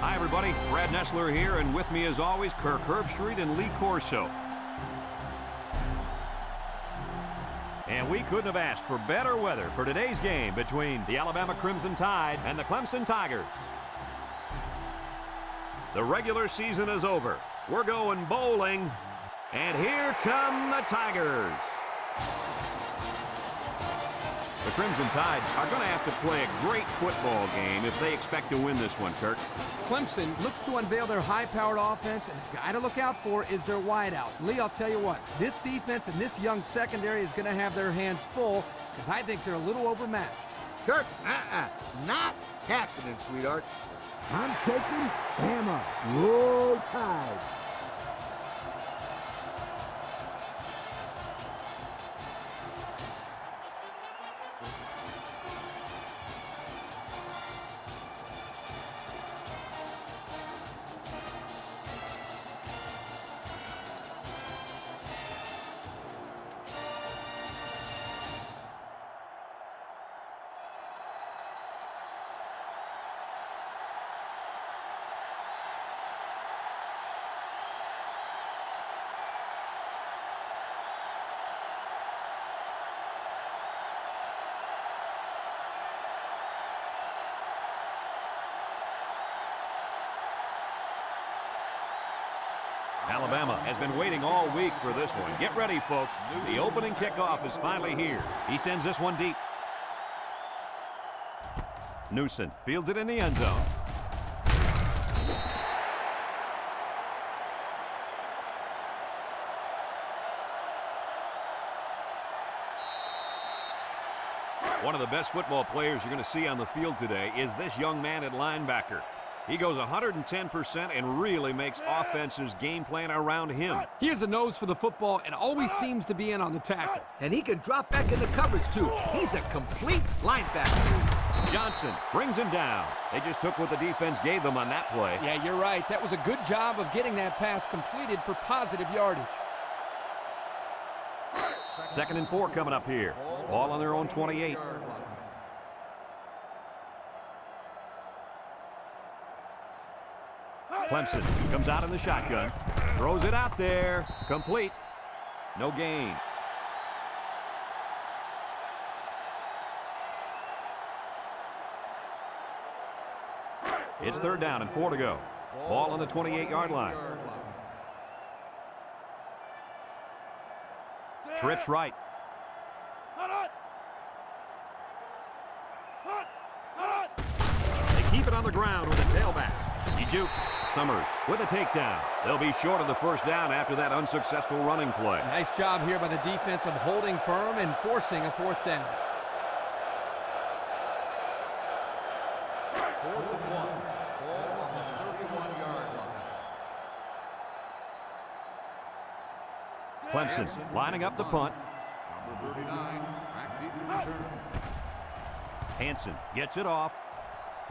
Hi, everybody. Brad Nessler here, and with me, as always, Kirk Herbstreit and Lee Corso. And we couldn't have asked for better weather for today's game between the Alabama Crimson Tide and the Clemson Tigers. The regular season is over. We're going bowling, and here come the Tigers. The Crimson Tide are going to have to play a great football game if they expect to win this one, Kirk. Clemson looks to unveil their high-powered offense, and the guy to look out for is their wideout. Lee, I'll tell you what, this defense and this young secondary is going to have their hands full because I think they're a little overmatched. Kirk, not happening, sweetheart. I'm taking Bama. Roll Tide. Alabama has been waiting all week for this one. Get ready, folks. The opening kickoff is finally here. He sends this one deep. Newsom fields it in the end zone. One of the best football players you're going to see on the field today is this young man at linebacker. He goes 110% and really makes offenses game plan around him. He has a nose for the football and always seems to be in on the tackle. And he can drop back into coverage, too. He's a complete linebacker. Johnson brings him down. They just took what the defense gave them on that play. Yeah, you're right. That was a good job of getting that pass completed for positive yardage. 2nd and 4 coming up here. Ball on their own 28. Clemson comes out in the shotgun, throws it out there, complete, no gain. It's 3rd down and 4 to go. Ball on the 28-yard line. Trips right. They keep it on the ground with a tailback. He jukes. Summers with a takedown. They'll be short of the 1st down after that unsuccessful running play. Nice job here by the defense of holding firm and forcing a 4th down. 4th and 1. Ball on the 31-yard line. Clemson lining up the punt. Number 39, back deep to return. Hansen gets it off.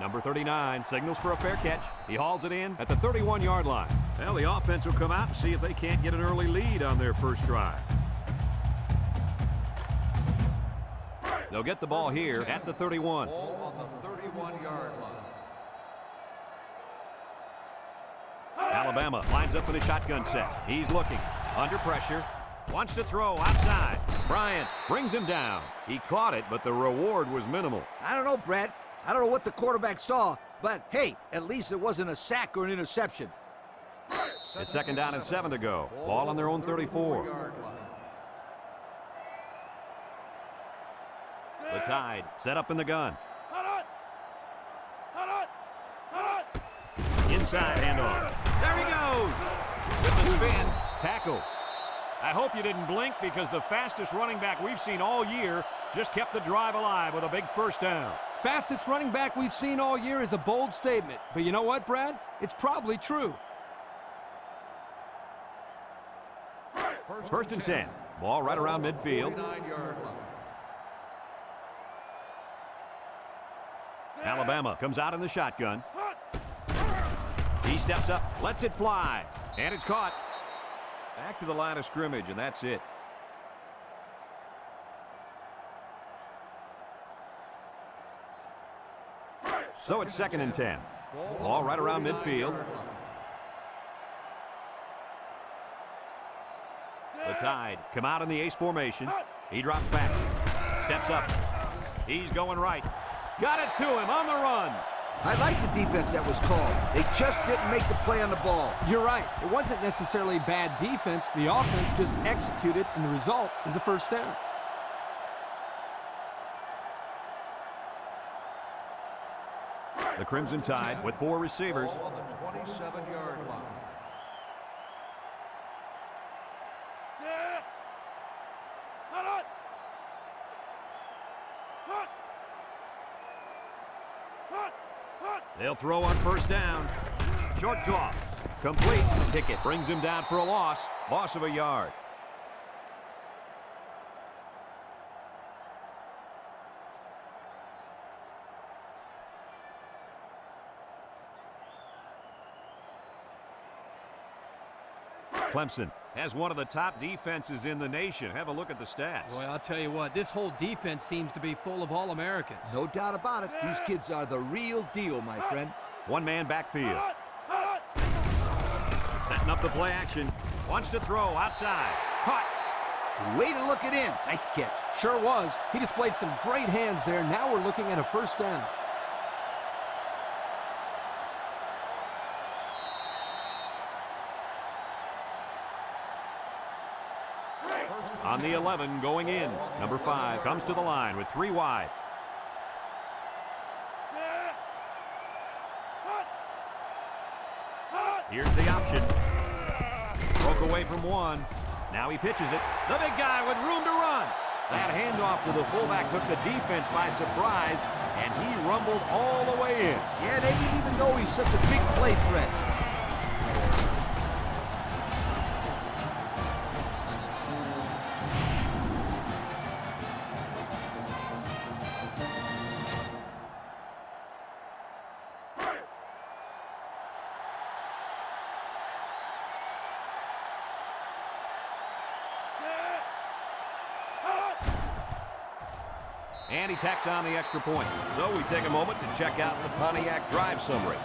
Number 39 signals for a fair catch. He hauls it in at the 31-yard line. Well, the offense will come out and see if they can't get an early lead on their first drive. They'll get the ball here at the 31. Ball on the 31-yard line. Alabama lines up in a shotgun set. He's looking, under pressure, wants to throw outside. Bryant brings him down. He caught it, but the reward was minimal. I don't know, Brad. I don't know what the quarterback saw, but hey, at least it wasn't a sack or an interception. It's 2nd down and 7 to go. Ball on their own 34. The Tide set up in the gun. Inside handoff. There he goes. With the spin, tackle. I hope you didn't blink because the fastest running back we've seen all year just kept the drive alive with a big 1st down. Fastest running back we've seen all year is a bold statement. But you know what, Brad? It's probably true. 1st and 10. Ball right around midfield. Alabama comes out in the shotgun. He steps up, lets it fly, and it's caught. Back to the line of scrimmage, and that's it. So it's 2nd and 10. Ball right around midfield. The Tide come out in the ace formation. He drops back. Steps up. He's going right. Got it to him on the run. I like the defense that was called. They just didn't make the play on the ball. You're right. It wasn't necessarily bad defense. The offense just executed, and the result is a first down. The Crimson Tide with 4 receivers. On the 27-yard line. They'll throw on first down. Short toss. Complete. Pickett brings him down for a loss. Loss of a yard. Clemson has one of the top defenses in the nation. Have a look at the stats. Boy, I'll tell you what, this whole defense seems to be full of All-Americans. No doubt about it. These kids are the real deal, my friend. One-man backfield. Setting up the play action. Wants to throw outside. Caught. Way to look it in. Nice catch. Sure was. He displayed some great hands there. Now we're looking at a first down. On the 11 going in. Number 5 comes to the line with 3 wide. Here's the option. Broke away from one. Now he pitches it. The big guy with room to run. That handoff to the fullback took the defense by surprise, and he rumbled all the way in. Yeah, they didn't even know he's such a big play threat. And he tacks on the extra point. So we take a moment to check out the Pontiac drive summary.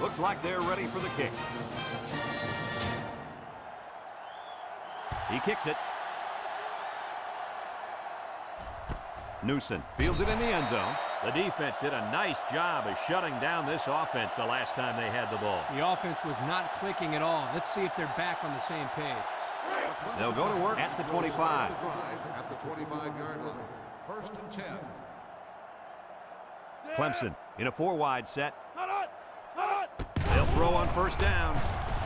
Looks like they're ready for the kick. He kicks it. Newson fields it in the end zone. The defense did a nice job of shutting down this offense the last time they had the ball. The offense was not clicking at all. Let's see if they're back on the same page. They'll go to work at the 25. At the 25-yard line. First and 10. Clemson in a 4-wide set. They'll throw on first down.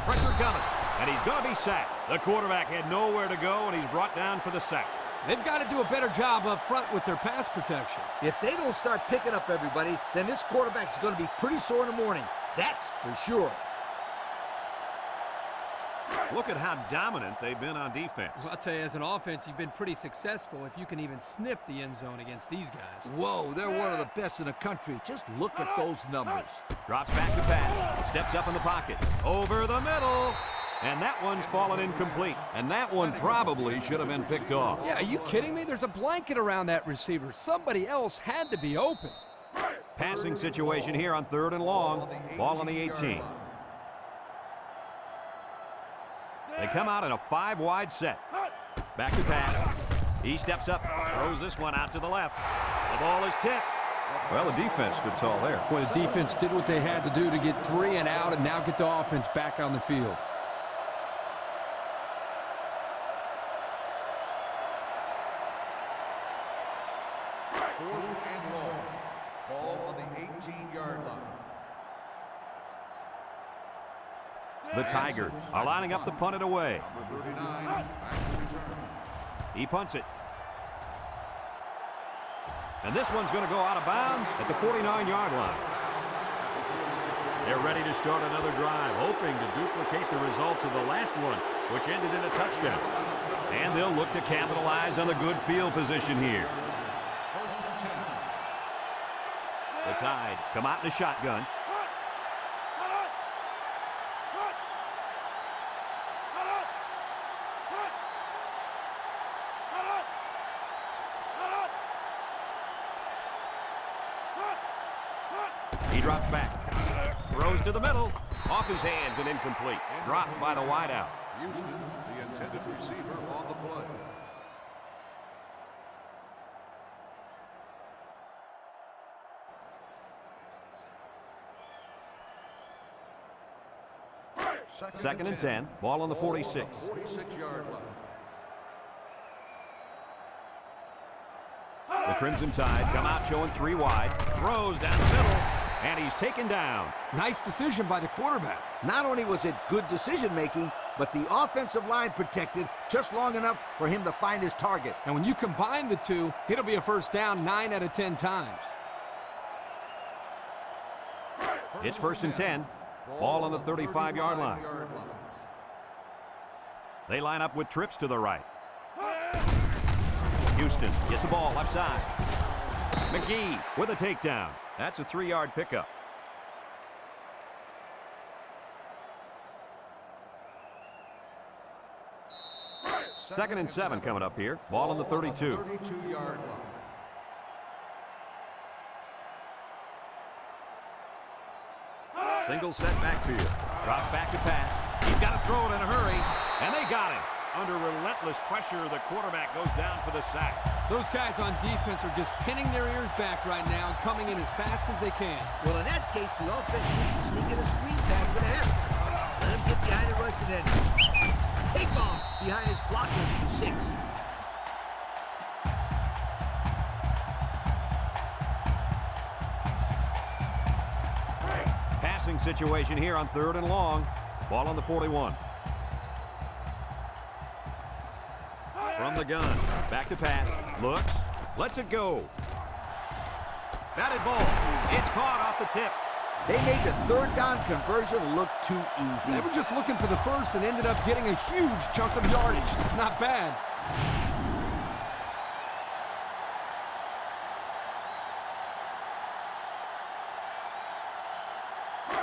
Pressure coming, and he's going to be sacked. The quarterback had nowhere to go, and he's brought down for the sack. They've got to do a better job up front with their pass protection. If they don't start picking up everybody, then this quarterback's going to be pretty sore in the morning. That's for sure. Look at how dominant they've been on defense. Well, I'll tell you, as an offense, you've been pretty successful if you can even sniff the end zone against these guys. Whoa, they're one of the best in the country. Just look at those numbers. Drops back to pass. Steps up in the pocket. Over the middle. And that one's fallen incomplete. And that one probably should have been picked off. Yeah, are you kidding me? There's a blanket around that receiver. Somebody else had to be open. Passing situation here on 3rd and long. Ball on the 18. They come out in a 5-wide set. Back to pass. He steps up, throws this one out to the left. The ball is tipped. Well, the defense stood tall there. Well, the defense did what they had to do to get 3 and out and now get the offense back on the field. Fourth and long. Ball on the 18-yard line. The Tigers are lining up to punt it away. Number 39, back to return. He punts it. And this one's going to go out of bounds at the 49-yard line. They're ready to start another drive, hoping to duplicate the results of the last one, which ended in a touchdown. And they'll look to capitalize on the good field position here. First and 10. The Tide come out in a shotgun. He drops back. Throws to the middle. Off his hands and incomplete. Dropped by the wideout. Houston, the intended receiver on the play. Second and 10. Ball on the 46. 46-yard line. The Crimson Tide come out showing 3 wide. Throws down the middle. And he's taken down. Nice decision by the quarterback. Not only was it good decision-making, but the offensive line protected just long enough for him to find his target. And when you combine the two, it'll be a first down 9 out of 10 times. It's first and 10. Ball on the 35-yard line. They line up with trips to the right. Houston gets the ball left side. McGee with a takedown. That's a 3-yard pickup. Second and 7 coming up here. Ball on the 32. 32-yard line. Single set backfield. Drops back to pass. He's got to throw it in a hurry. And they got him. Under relentless pressure, the quarterback goes down for the sack. Those guys on defense are just pinning their ears back right now and coming in as fast as they can. Well, in that case, the offense needs to sneak in a screen pass and a half. Let him get behind the rush and then take off behind his blockers for 6. Passing situation here on 3rd and long. Ball on the 41. From the gun. Back to pass. Looks. Lets it go. Batted ball. It's caught off the tip. They made the 3rd down conversion look too easy. They were just looking for the first and ended up getting a huge chunk of yardage. It's not bad.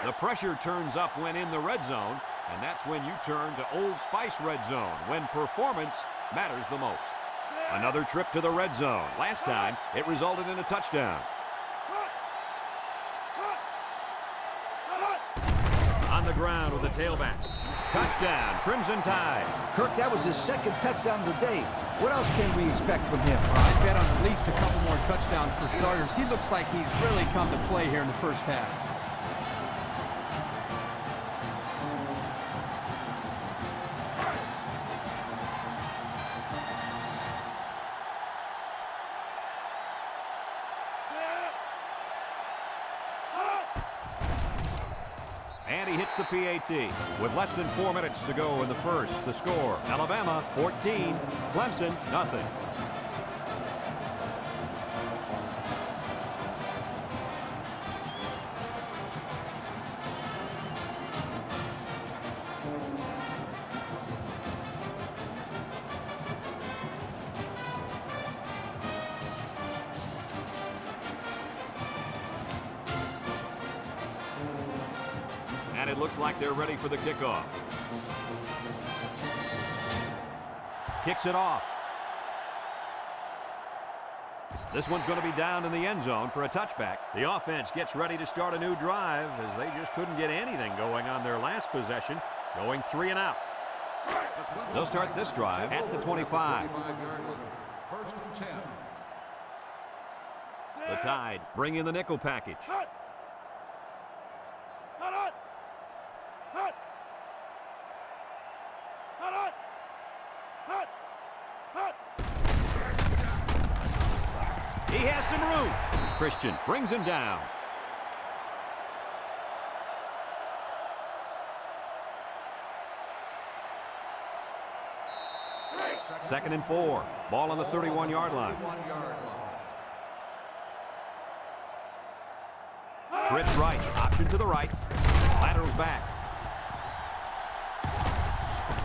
The pressure turns up when in the red zone, and that's when you turn to Old Spice red zone, when performance matters the most. Another trip to the red zone. Last time, it resulted in a touchdown. On the ground with the tailback. Touchdown, Crimson Tide. Kirk, that was his 2nd touchdown of the day. What else can we expect from him? I bet on at least a couple more touchdowns for starters. He looks like he's really come to play here in the first half. And he hits the PAT. With less than 4 minutes to go in the first, the score, Alabama 14, Clemson nothing. And it looks like they're ready for the kickoff. Kicks it off. This one's going to be down in the end zone for a touchback. The offense gets ready to start a new drive as they just couldn't get anything going on their last possession, going 3 and out. They'll start this drive at the 25. 25-yard line. First and 10. The Tide bring in the nickel package. He has some room. Christian brings him down. Second and 4. Ball on the 31-yard line. 31-yard line. Trips right. Option to the right. back.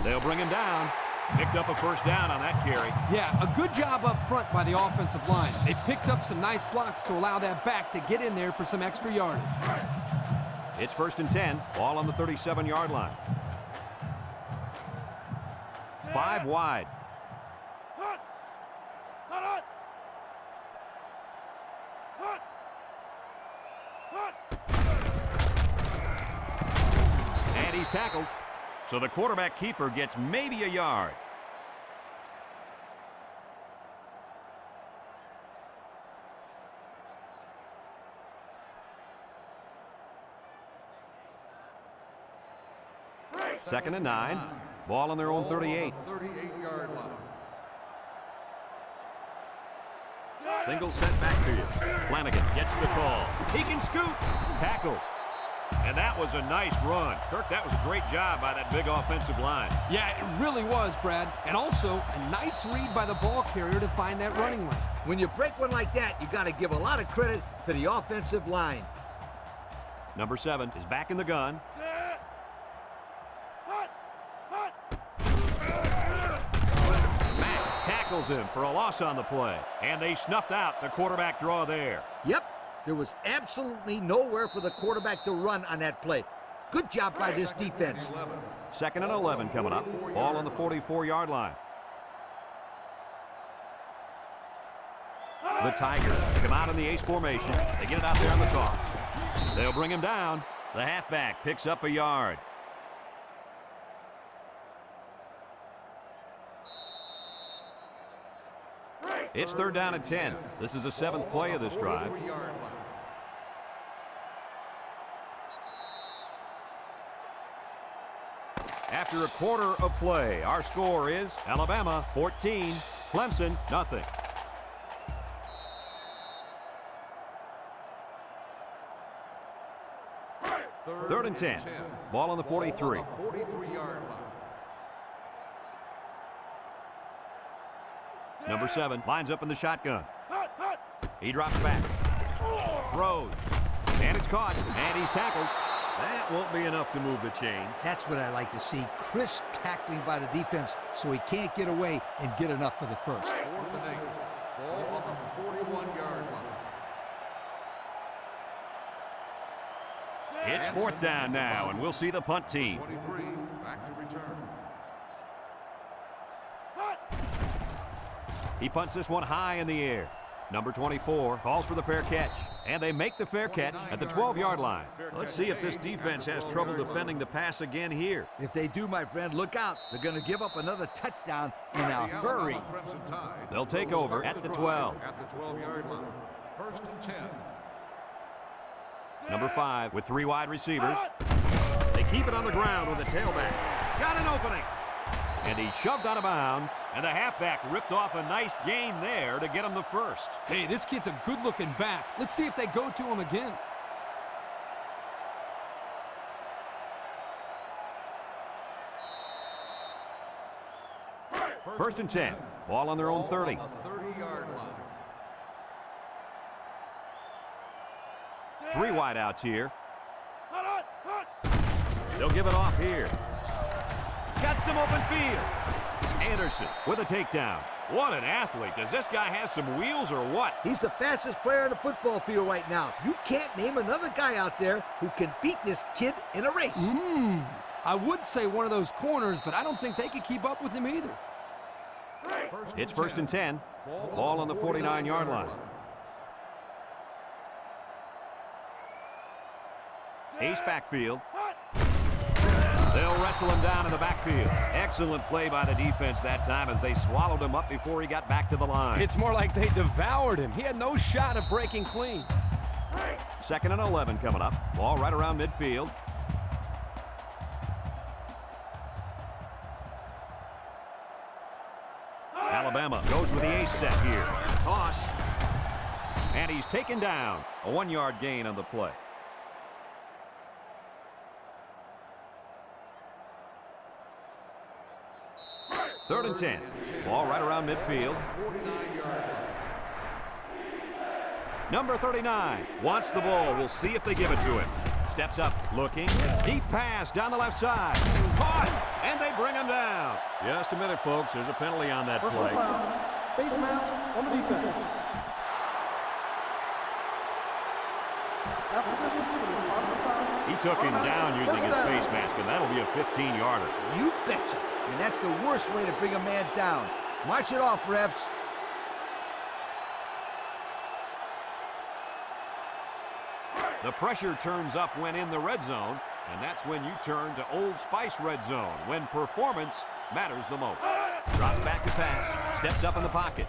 They'll bring him down. Picked up a first down on that carry. Yeah, a good job up front by the offensive line. They picked up some nice blocks to allow that back to get in there for some extra yardage. It's 1st and 10. Ball on the 37-yard line. 5 wide. And he's tackled. So the quarterback keeper gets maybe a yard. Second and 9. Ball on their own 38. 38-yard line. Single set backfield. Flanagan gets the call. He can scoot. Tackle. And that was a nice run. Kirk, that was a great job by that big offensive line. Yeah, it really was, Brad. And also, a nice read by the ball carrier to find that running lane. When you break one like that, you got to give a lot of credit to the offensive line. Number 7 is back in the gun. Mack tackles him for a loss on the play. And they snuffed out the quarterback draw there. Yep, there was absolutely nowhere for the quarterback to run on that play. Good job by this defense. 2nd and 11 coming up. Ball on the 44-yard line. The Tigers come out in the ace formation. They get it out there on the toss. They'll bring him down. The halfback picks up a yard. It's 3rd down and 10. This is the 7th play of this drive. After a quarter of play, our score is Alabama 14, Clemson nothing. Third and 10. Ball on the 43. 43-yard line. Number 7 lines up in the shotgun. He drops back. Throws. And it's caught. And he's tackled. That won't be enough to move the chains. That's what I like to see. Crisp tackling by the defense so he can't get away and get enough for the first. 4th and 8. Ball on the 41-yard line. It's 4th down now, and we'll see the punt team. 23, back to return. He punts this one high in the air. Number 24 calls for the fair catch. And they make the fair catch at the 12-yard line. Let's see if this defense has trouble defending the pass again here. If they do, my friend, look out. They're going to give up another touchdown in a hurry. They'll take over at the 12. At the 12-yard line. 1st and 10. Number 5 with 3 wide receivers. They keep it on the ground with a tailback. Got an opening. And he shoved out of bounds. And the halfback ripped off a nice gain there to get him the first. Hey, this kid's a good-looking back. Let's see if they go to him again. First and 10. Ball on their own 30. 30-yard line. 3 wide outs here. They'll give it off here. Got some open field. Anderson with a takedown. What an athlete. Does this guy have some wheels or what? He's the fastest player on the football field right now. You can't name another guy out there who can beat this kid in a race. I would say one of those corners, but I don't think they could keep up with him either. It's 1st and 10. Ball on the 49-yard line. Ace backfield. They'll wrestle him down in the backfield. Excellent play by the defense that time as they swallowed him up before he got back to the line. It's more like they devoured him. He had no shot of breaking clean. 2nd and 11 coming up. Ball right around midfield. Alabama goes with the ace set here. Toss. And he's taken down. A 1-yard gain on the play. 3rd and 10. Ball right around midfield. 49-yard line. Number 39 wants the ball. We'll see if they give it to him. Steps up, looking. Deep pass down the left side. Caught, and they bring him down. Just a minute, folks. There's a penalty on that Personal play. foul. Face mask on the defense. He took him down using his face mask, and that'll be a 15-yarder. You betcha. And that's the worst way to bring a man down. March it off, refs. The pressure turns up when in the red zone, and that's when you turn to Old Spice red zone, when performance matters the most. Drops back to pass, steps up in the pocket.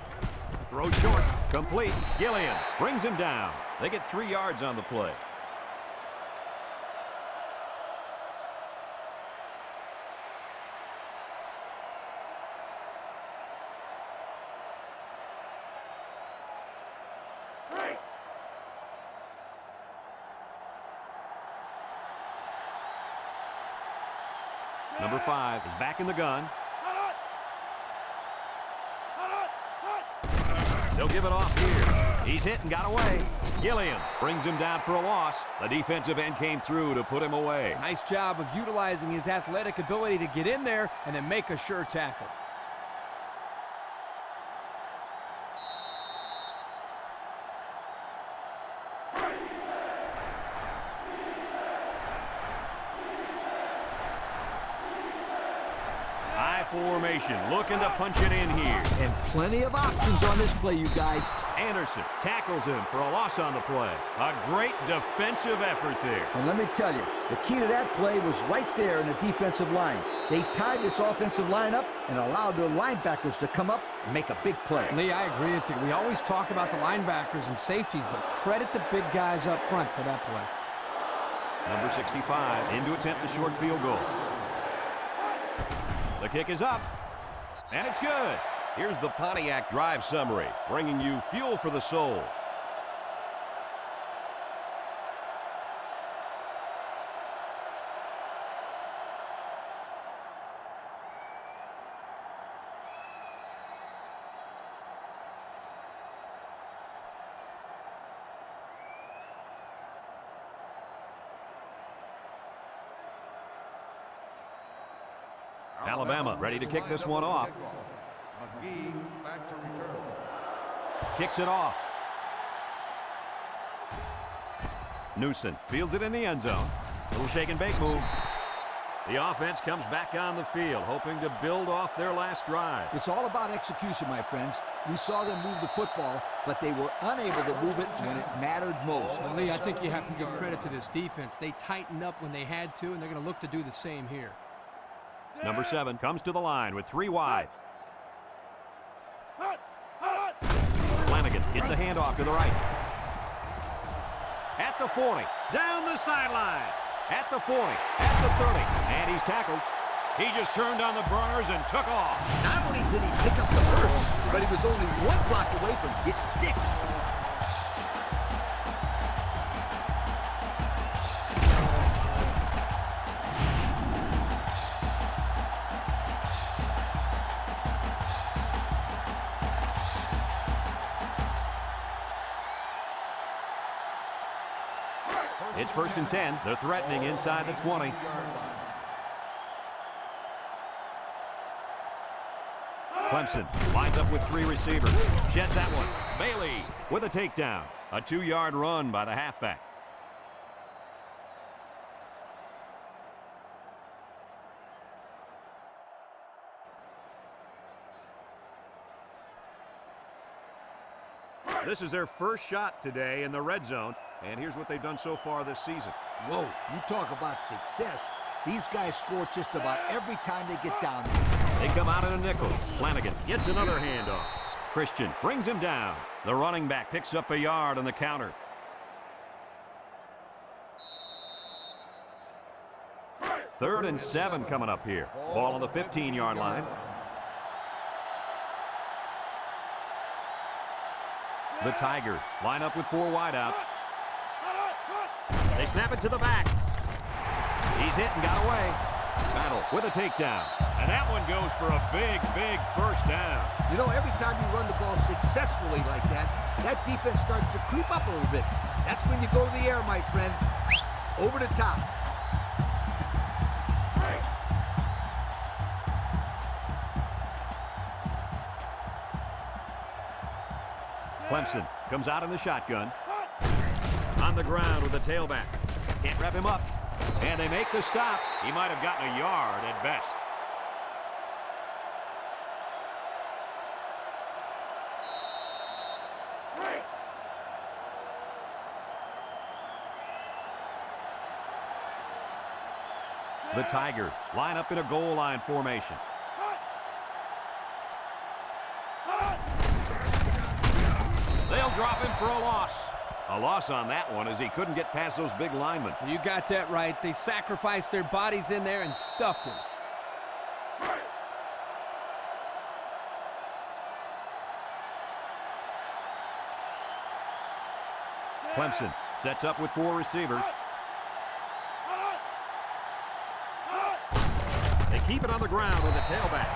Throws short, complete. Gillian brings him down. They get 3 yards on the play. Number 5 is back in the gun. They'll give it off here. He's hit and got away. Gillian brings him down for a loss. The defensive end came through to put him away. Nice job of utilizing his athletic ability to get in there and then make a sure tackle. Formation, looking to punch it in here. And plenty of options on this play, you guys. Anderson tackles him for a loss on the play. A great defensive effort there. And let me tell you, the key to that play was right there in the defensive line. They tied this offensive line up and allowed their linebackers to come up and make a big play. Lee, I agree with you. We always talk about the linebackers and safeties, but credit the big guys up front for that play. Number 65 in to attempt the short field goal. The kick is up, and it's good. Here's the Pontiac drive summary, bringing you fuel for the soul. Alabama ready to kick this one off. McGee back to return. Kicks it off. Newson fields it in the end zone. Little shake and bake move. The offense comes back on the field, hoping to build off their last drive. It's all about execution, my friends. We saw them move the football, but they were unable to move it when it mattered most. But Lee, I think you have to give credit to this defense. They tightened up when they had to, and they're going to look to do the same here. Number 7 comes to the line with 3 wide. Flanagan gets a handoff to the right. At the 40, down the sideline. At the 40, at the 30, and he's tackled. He just turned on the burners and took off. Not only did he pick up the first, but he was only 1 block away from getting 6. It's 1st and 10. They're threatening inside the 20. Clemson lines up with 3 receivers. Sheds that one. Bailey with a takedown. A 2-yard run by the halfback. This is their first shot today in the red zone. And here's what they've done so far this season. Whoa, you talk about success. These guys score just about every time they get down there. They come out in a nickel. Flanagan gets another handoff. Christian brings him down. The running back picks up a yard on the counter. Third and 7 coming up here. Ball on the 15-yard line. The Tigers line up with 4 wideouts. They snap it to the back. He's hit and got away. Battle with a takedown. And that one goes for a big, big first down. You know, every time you run the ball successfully like that, that defense starts to creep up a little bit. That's when you go to the air, my friend. Over the top. Clemson comes out in the shotgun. On the ground with the tailback. Can't wrap him up. And they make the stop. He might have gotten a yard at best. The Tigers line up in a goal line formation. They'll drop him for a loss. A loss on that one as he couldn't get past those big linemen. You got that right. They sacrificed their bodies in there and stuffed him. Clemson sets up with 4 receivers. They keep it on the ground with the tailback.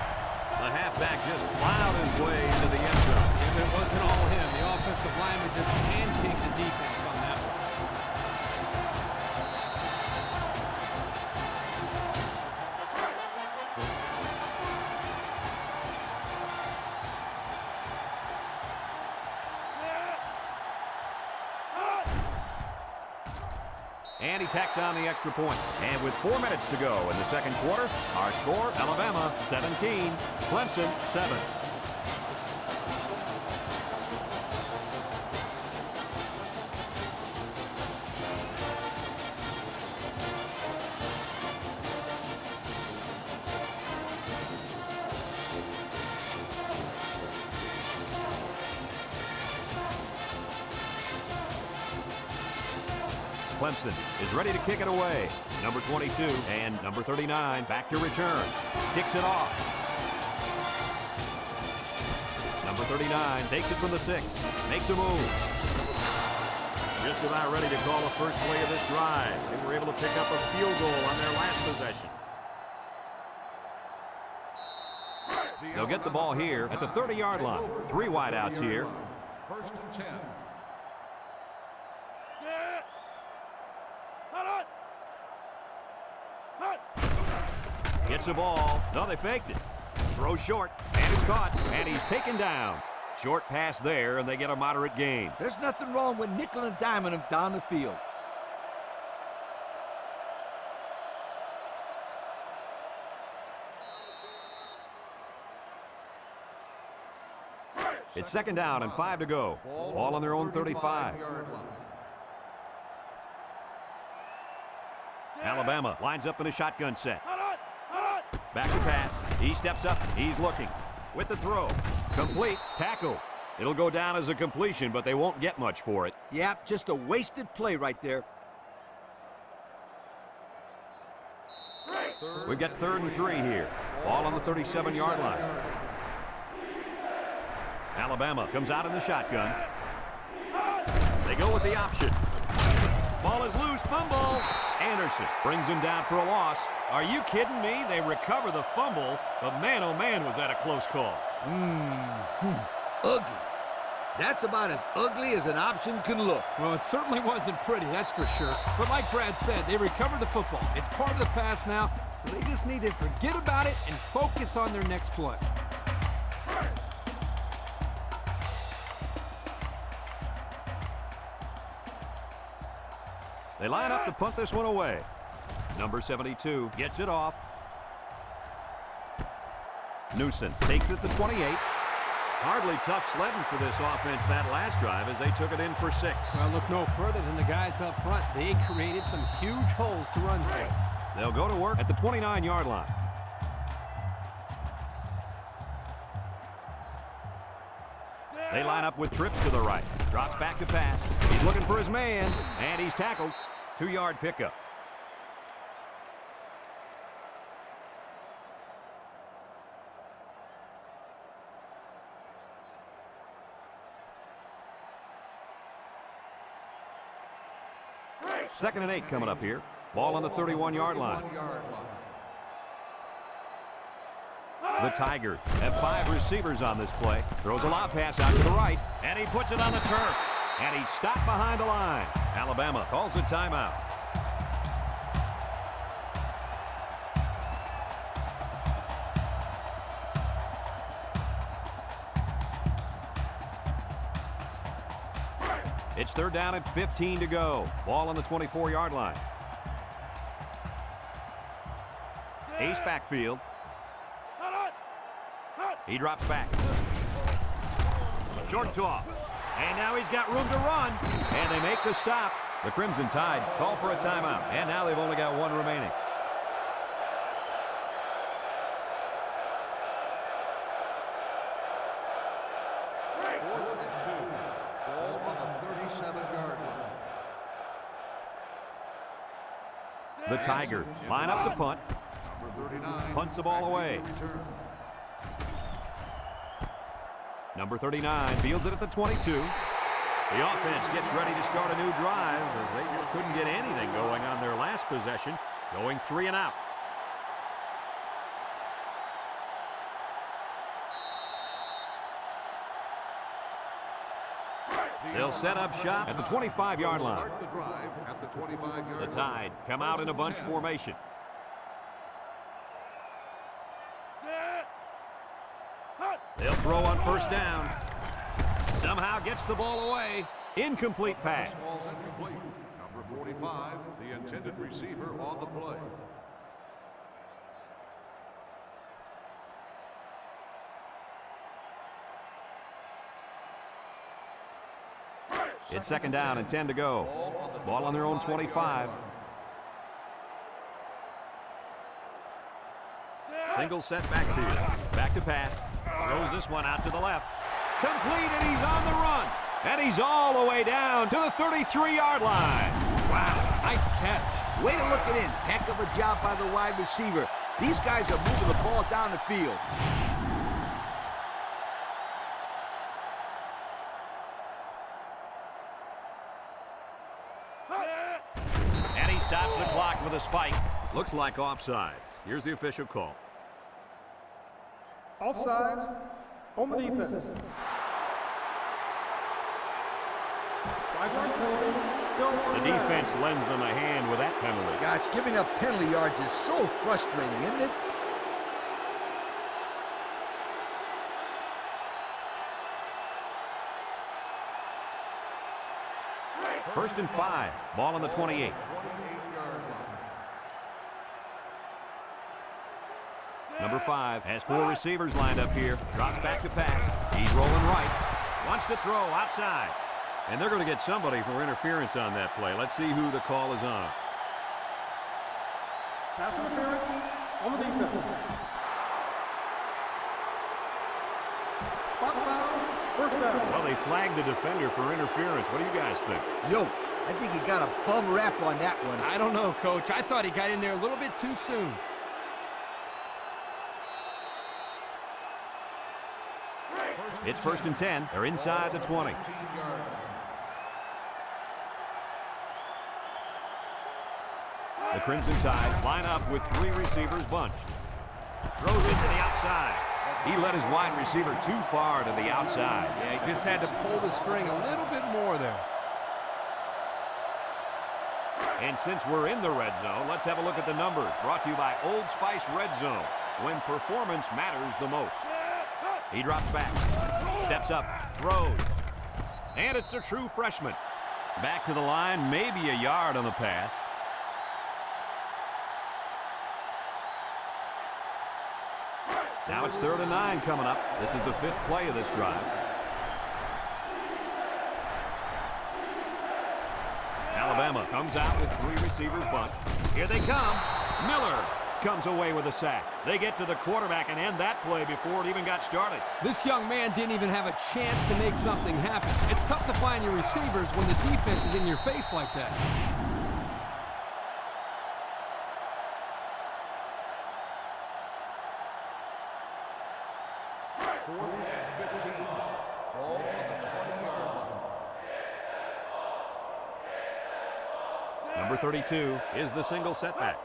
The halfback just plowed his way into the end zone. If it wasn't all him, the offensive lineman just pancaked the defense on that one. And he tacks on the extra point. And with 4 minutes to go in the second quarter, our score, Alabama 17, Clemson 7. Clemson is ready to kick it away. Number 22 and number 39 back to return. Kicks it off. Number 39 takes it from the 6. Makes a move. Just about ready to call the first play of this drive. They were able to pick up a field goal on their last possession. They'll get the ball here at the 30-yard line. 3 wideouts here. First and 10. Gets the ball. No, they faked it. Throw short, and it's caught, and he's taken down. Short pass there, and they get a moderate gain. There's nothing wrong with nickel and diming him down the field. It's second down and 5 to go. Ball on their own 35. Alabama lines up in a shotgun set. Back to pass. He steps up. He's looking. With the throw. Complete. Tackle. It'll go down as a completion, but they won't get much for it. Yep, just a wasted play right there. We've got 3rd and 3 here. Ball on the 37-yard line. Alabama comes out in the shotgun. They go with the option. Ball is loose. Fumble. Anderson brings him down for a loss. Are you kidding me? They recover the fumble, but man, oh man, was that a close call. Ugly. That's about as ugly as an option can look. Well, it certainly wasn't pretty, that's for sure. But like Brad said, they recovered the football. It's part of the pass now, so they just need to forget about it and focus on their next play. They line up to punt this one away. Number 72 gets it off. Newsom takes it to 28. Hardly tough sledding for this offense that last drive as they took it in for 6. Well, look no further than the guys up front. They created some huge holes to run through. They'll go to work at the 29-yard line. They line up with trips to the right. Drops back to pass. He's looking for his man, and he's tackled. 2-yard pickup. Second and 8 coming up here. Ball on the 31-yard line. The Tigers have 5 receivers on this play. Throws a lob pass out to the right, and he puts it on the turf. And he's stopped behind the line. Alabama calls a timeout. It's third down and 15 to go. Ball on the 24-yard line. Ace backfield. He drops back. Short toss. And now he's got room to run. And they make the stop. The Crimson Tide call for a timeout. And now they've only got one remaining. The Tigers line up to punt. Punts the ball away. Number 39 fields it at the 22. The offense gets ready to start a new drive as they just couldn't get anything going on their last possession, going 3 and out. They'll set up shop at the 25-yard line. The Tide come out in a bunch formation. They'll throw on first down. Somehow gets the ball away. Incomplete pass. Ball's incomplete. Number 45, the intended receiver on the play. It's second down and 10 to go. Ball on their own 25. Single set backfield. Back to pass. Throws this one out to the left. Complete, and he's on the run. And he's all the way down to the 33-yard line. Wow, nice catch. Way to look it in. Heck of a job by the wide receiver. These guys are moving the ball down the field. And he stops the clock with a spike. Looks like offsides. Here's the official call. Offsides on the defense. 5-yard penalty. Still The first down. defense lends them a hand with that penalty. Gosh, giving up penalty yards is so frustrating, isn't it? First and 5. Ball on the 28. Number 5 has 4 receivers lined up here. Drops back to pass. He's rolling right. Wants to throw outside. And they're going to get somebody for interference on that play. Let's see who the call is on. Pass interference on the defense. Spot foul. First down. Well, they flagged the defender for interference. What do you guys think? Yo, I think he got a bum rap on that one. I don't know, Coach. I thought he got in there a little bit too soon. It's first and 10. They're inside the 20. The Crimson Tide line up with 3 receivers bunched. Throws it to the outside. He led his wide receiver too far to the outside. Yeah, he just had to pull the string a little bit more there. And since we're in the red zone, let's have a look at the numbers. Brought to you by Old Spice Red Zone, when performance matters the most. He drops back, steps up, throws. And it's a true freshman. Back to the line, maybe a yard on the pass. Now it's 3rd and 9 coming up. This is the 5th play of this drive. Alabama comes out with 3 receivers bunched. Here they come. Miller comes away with a sack. They get to the quarterback and end that play before it even got started. This young man didn't even have a chance to make something happen. It's tough to find your receivers when the defense is in your face like that. Number 32 is the single setback.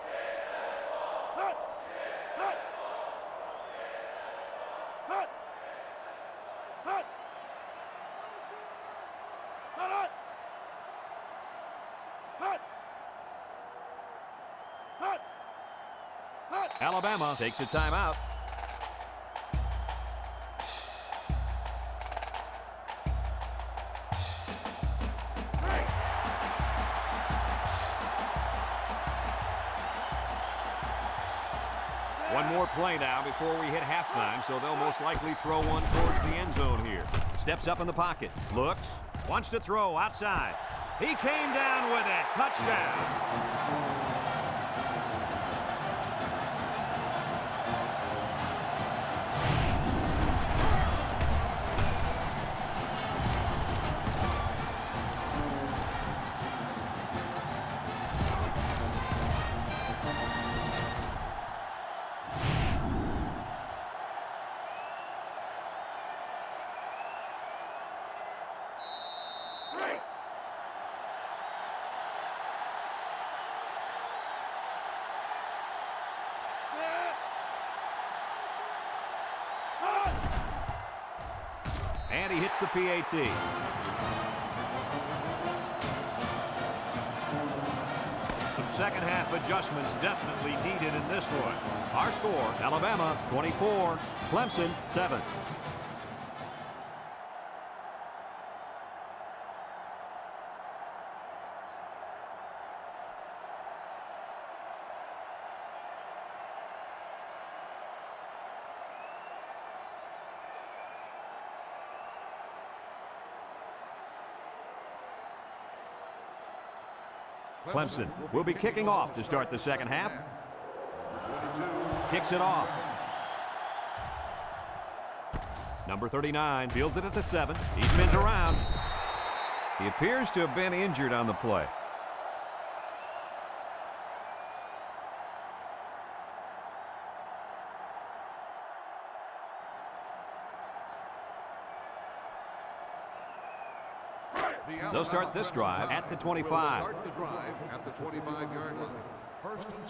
Alabama takes a timeout. One more play now before we hit halftime, so they'll most likely throw one towards the end zone here. Steps up in the pocket, looks, wants to throw outside. He came down with it. Touchdown. And he hits the PAT. Some second half adjustments definitely needed in this one. Our score, Alabama 24, Clemson 7. Clemson will be kicking off to start the second half. Kicks it off. Number 39 fields it at the 7. He spins around. He appears to have been injured on the play. They'll start this drive at the 25. Start the drive at the 25-yard line. First and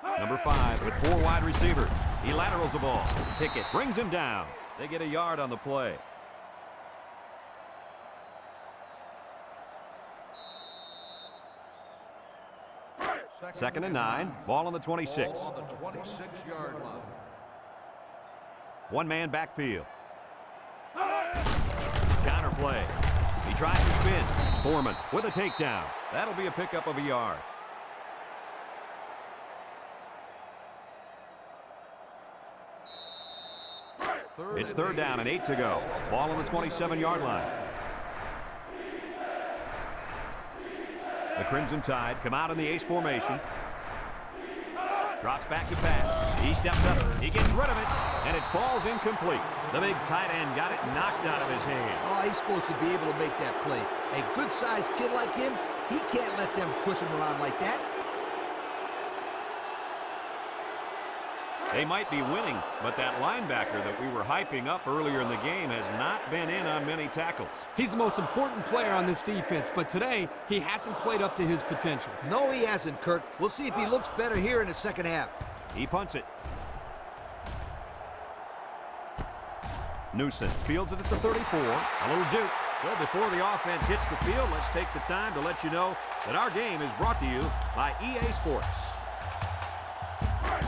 10. Number 5 with 4 wide receivers. He laterals the ball. Pickett brings him down. They get a yard on the play. Second and 9. Ball on the 26. Ball on the 26-yard line. One-man backfield. Counter play. He tries to spin. Foreman with a takedown. That'll be a pickup of a yard. It's third down and 8 to go. Ball on the 27-yard line. The Crimson Tide come out in the ace formation. Drops back to pass. He steps up. He gets rid of it, and it falls incomplete. The big tight end got it knocked out of his hand. Oh, he's supposed to be able to make that play. A good-sized kid like him, he can't let them push him around like that. They might be winning, but that linebacker that we were hyping up earlier in the game has not been in on many tackles. He's the most important player on this defense, but today he hasn't played up to his potential. No, he hasn't, Kurt. We'll see if he looks better here in the second half. He punts it. Newsom fields it at the 34. A little juke. So before the offense hits the field, let's take the time to let you know that our game is brought to you by EA Sports.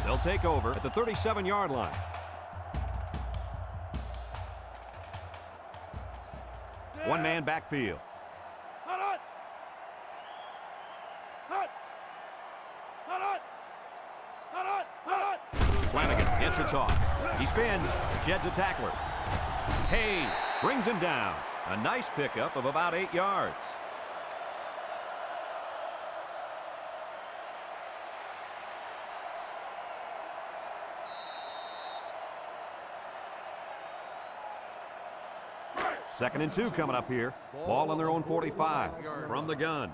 They'll take over at the 37-yard line. One-man backfield. Flanagan gets a toss. He spins, sheds a tackler. Hayes brings him down. A nice pickup of about 8 yards. Second and 2 coming up here. Ball on their own 45 from the gun.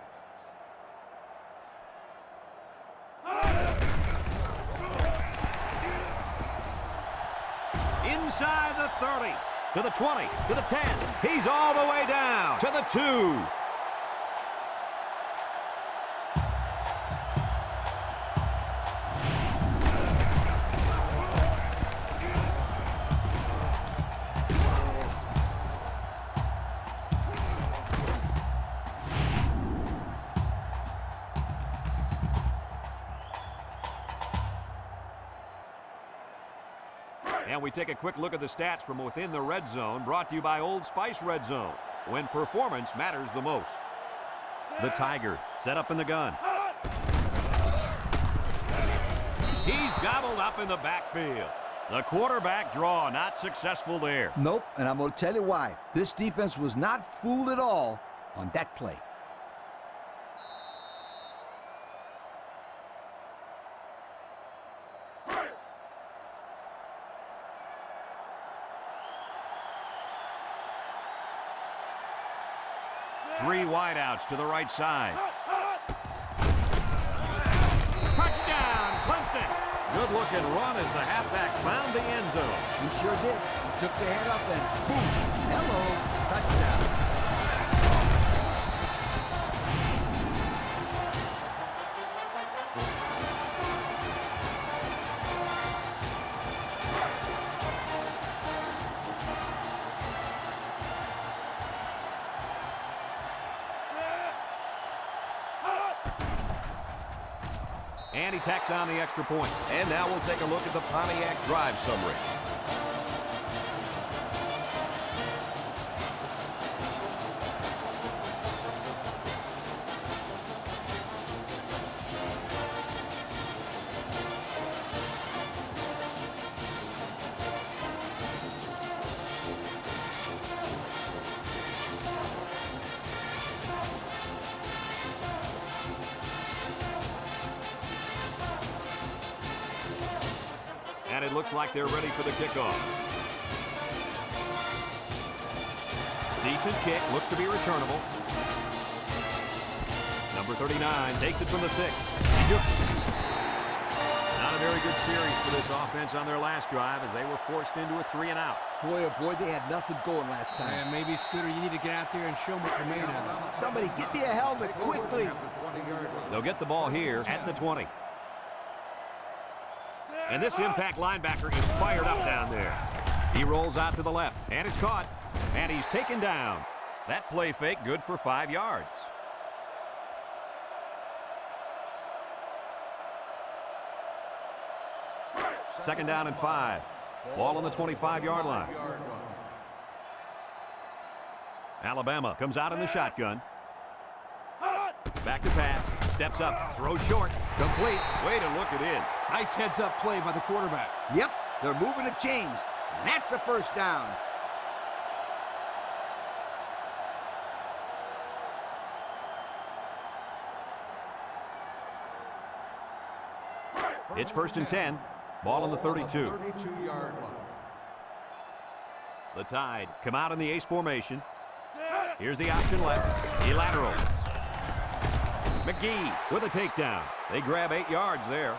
Inside the 30, to the 20, to the 10. He's all the way down to the 2. And we take a quick look at the stats from within the red zone, brought to you by Old Spice Red Zone, when performance matters the most. The Tigers set up in the gun. He's gobbled up in the backfield. The quarterback draw not successful there. Nope, and I'm going to tell you why. This defense was not fooled at all on that play. Three wideouts to the right side. Touchdown, Clemson. Good-looking run as the halfback found the end zone. He sure did. He took the head up and boom, hello, touchdown. And he tacks on the extra point. And now we'll take a look at the Pontiac drive summary. And it looks like they're ready for the kickoff. Decent kick, looks to be returnable. Number 39 takes it from the 6. He jukes it. Not a very good series for this offense on their last drive as they were forced into a 3-and-out. Boy, oh boy, they had nothing going last time. And maybe, Scooter, you need to get out there and show them what you're made of. Somebody get me a helmet quickly. They'll get the ball here at the 20. And this impact linebacker is fired up down there. He rolls out to the left, and it's caught. And he's taken down. That play fake good for 5 yards. Second down and 5. Ball on the 25-yard line. Alabama comes out in the shotgun. Back to pass. Steps up. Throws short. Complete. Way to look it in. Nice heads-up play by the quarterback. Yep, they're moving the chains. And that's a first down. It's first and 10. Ball on the 32. 32-yard line. The Tide come out in the ace formation. Here's the option left. He lateral. McGee with a takedown. They grab 8 yards there.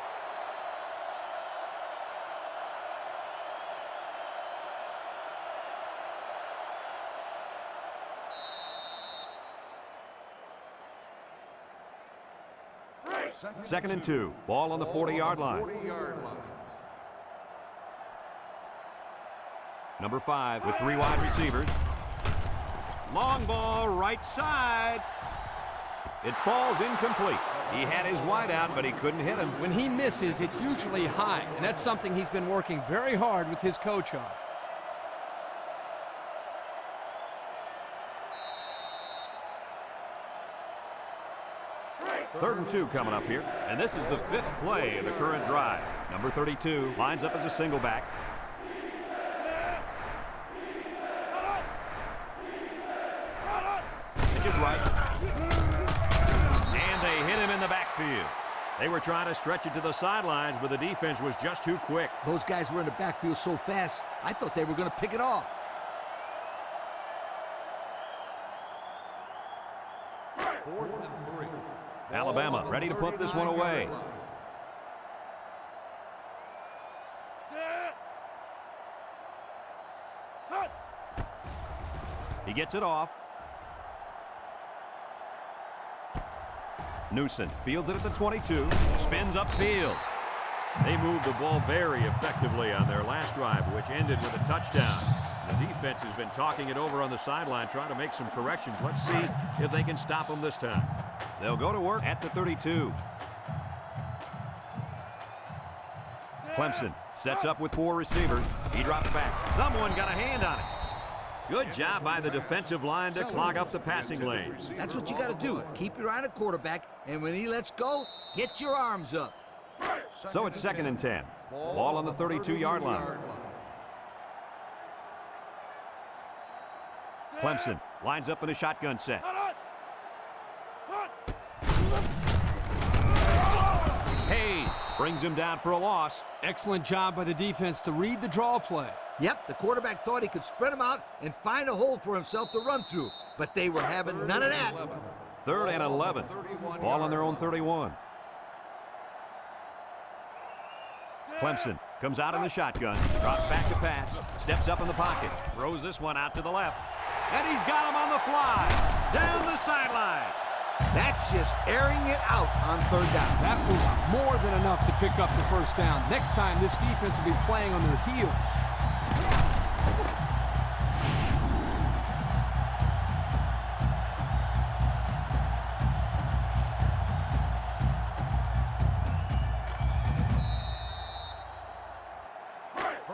Second and 2. Ball on the 40-yard line. 40-yard line. Number 5 with 3 wide receivers. Long ball right side. It falls incomplete. He had his wide out, but he couldn't hit him. When he misses, it's usually high, and that's something he's been working very hard with his coach on. Third and 2 coming up here. And this is the 5th play of the current drive. Number 32 lines up as a single back. Pitches right. And they hit him in the backfield. They were trying to stretch it to the sidelines, but the defense was just too quick. Those guys were in the backfield so fast, I thought they were going to pick it off. Fourth and 3. Alabama ready to put this one away. He gets it off. Newsom fields it at the 22. Spins upfield. They moved the ball very effectively on their last drive, which ended with a touchdown. The defense has been talking it over on the sideline, trying to make some corrections. Let's see if they can stop them this time. They'll go to work at the 32. Clemson sets up with 4 receivers. He drops back. Someone got a hand on it. Good job by the defensive line to clog up the passing lane. That's what you got to do. Keep your eye on the quarterback, and when he lets go, get your arms up. So it's 2nd and 10. Ball on the 32-yard line. Clemson lines up in a shotgun set. Hayes brings him down for a loss. Excellent job by the defense to read the draw play. Yep, the quarterback thought he could spread him out and find a hole for himself to run through, but they were having none of that. 3rd and 11. Ball on their own 31. Clemson comes out in the shotgun, drops back to pass, steps up in the pocket, throws this one out to the left, and he's got him on the fly, down the sideline. That's just airing it out on 3rd down. That was more than enough to pick up the 1st down. Next time, this defense will be playing on their heels.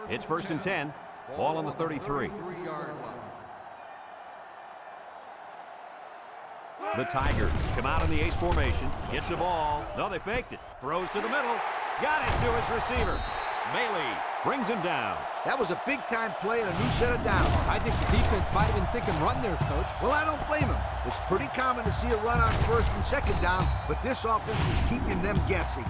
It's 1st and 10. Ball on the 33. The Tigers come out in the ace formation. Gets the ball. No, they faked it. Throws to the middle. Got it to his receiver. Bailey brings him down. That was a big-time play and a new set of downs. I think the defense might have been thinking run there, Coach. Well, I don't blame him. It's pretty common to see a run on 1st and 2nd down, but this offense is keeping them guessing.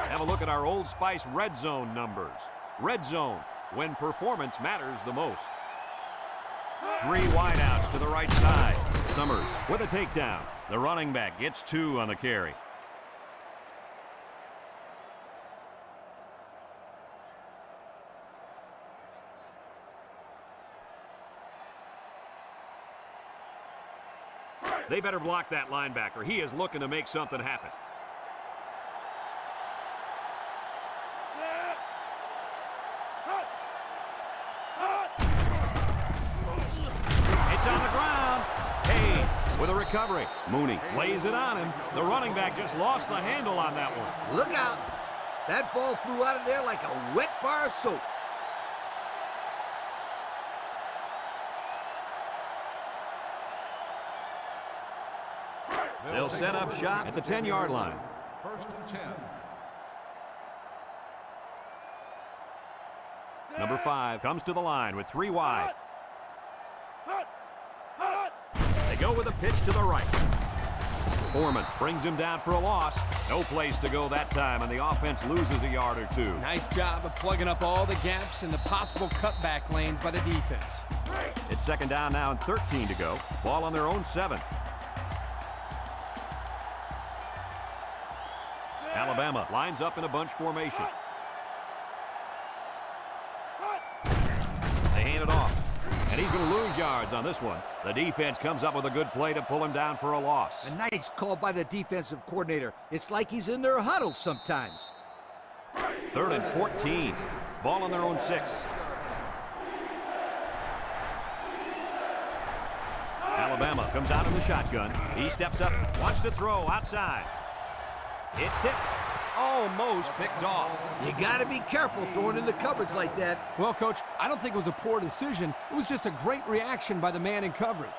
Have a look at our Old Spice red zone numbers. Red zone, when performance matters the most. 3 wideouts to the right side. Summers with a takedown. The running back gets 2 on the carry. They better block that linebacker. He is looking to make something happen. It's on the ground. Hayes with a recovery. Mooney lays it on him. The running back just lost the handle on that one. Look out. That ball flew out of there like a wet bar of soap. They'll set up shop at the 10-yard line. 1st and 10. Number 5 comes to the line with 3 wide. They go with a pitch to the right. Foreman brings him down for a loss. No place to go that time, and the offense loses a yard or 2. Nice job of plugging up all the gaps and the possible cutback lanes by the defense. It's 2nd down now and 13 to go. Ball on their own 7. Alabama lines up in a bunch formation. They hand it off, and he's going to lose yards on this one. The defense comes up with a good play to pull him down for a loss. A nice call by the defensive coordinator. It's like he's in their huddle sometimes. 3rd and 14. Ball on their own 6. Alabama comes out in the shotgun. He steps up, wants to throw outside. It's tipped. Almost picked off. You got to be careful throwing into coverage like that. Well, Coach, I don't think it was a poor decision. It was just a great reaction by the man in coverage.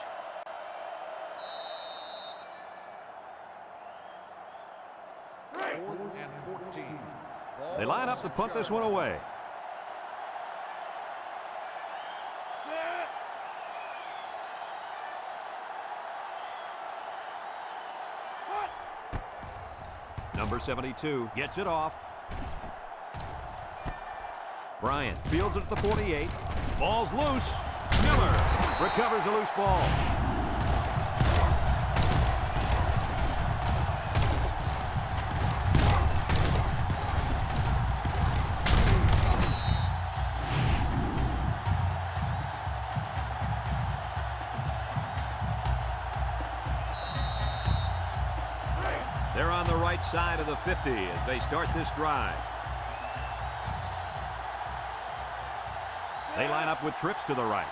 They line up to punt this one away. Number 72 gets it off. Bryant fields it at the 48. Ball's loose. Miller recovers a loose ball. They're on the right side of the 50 as they start this drive. They line up with trips to the right.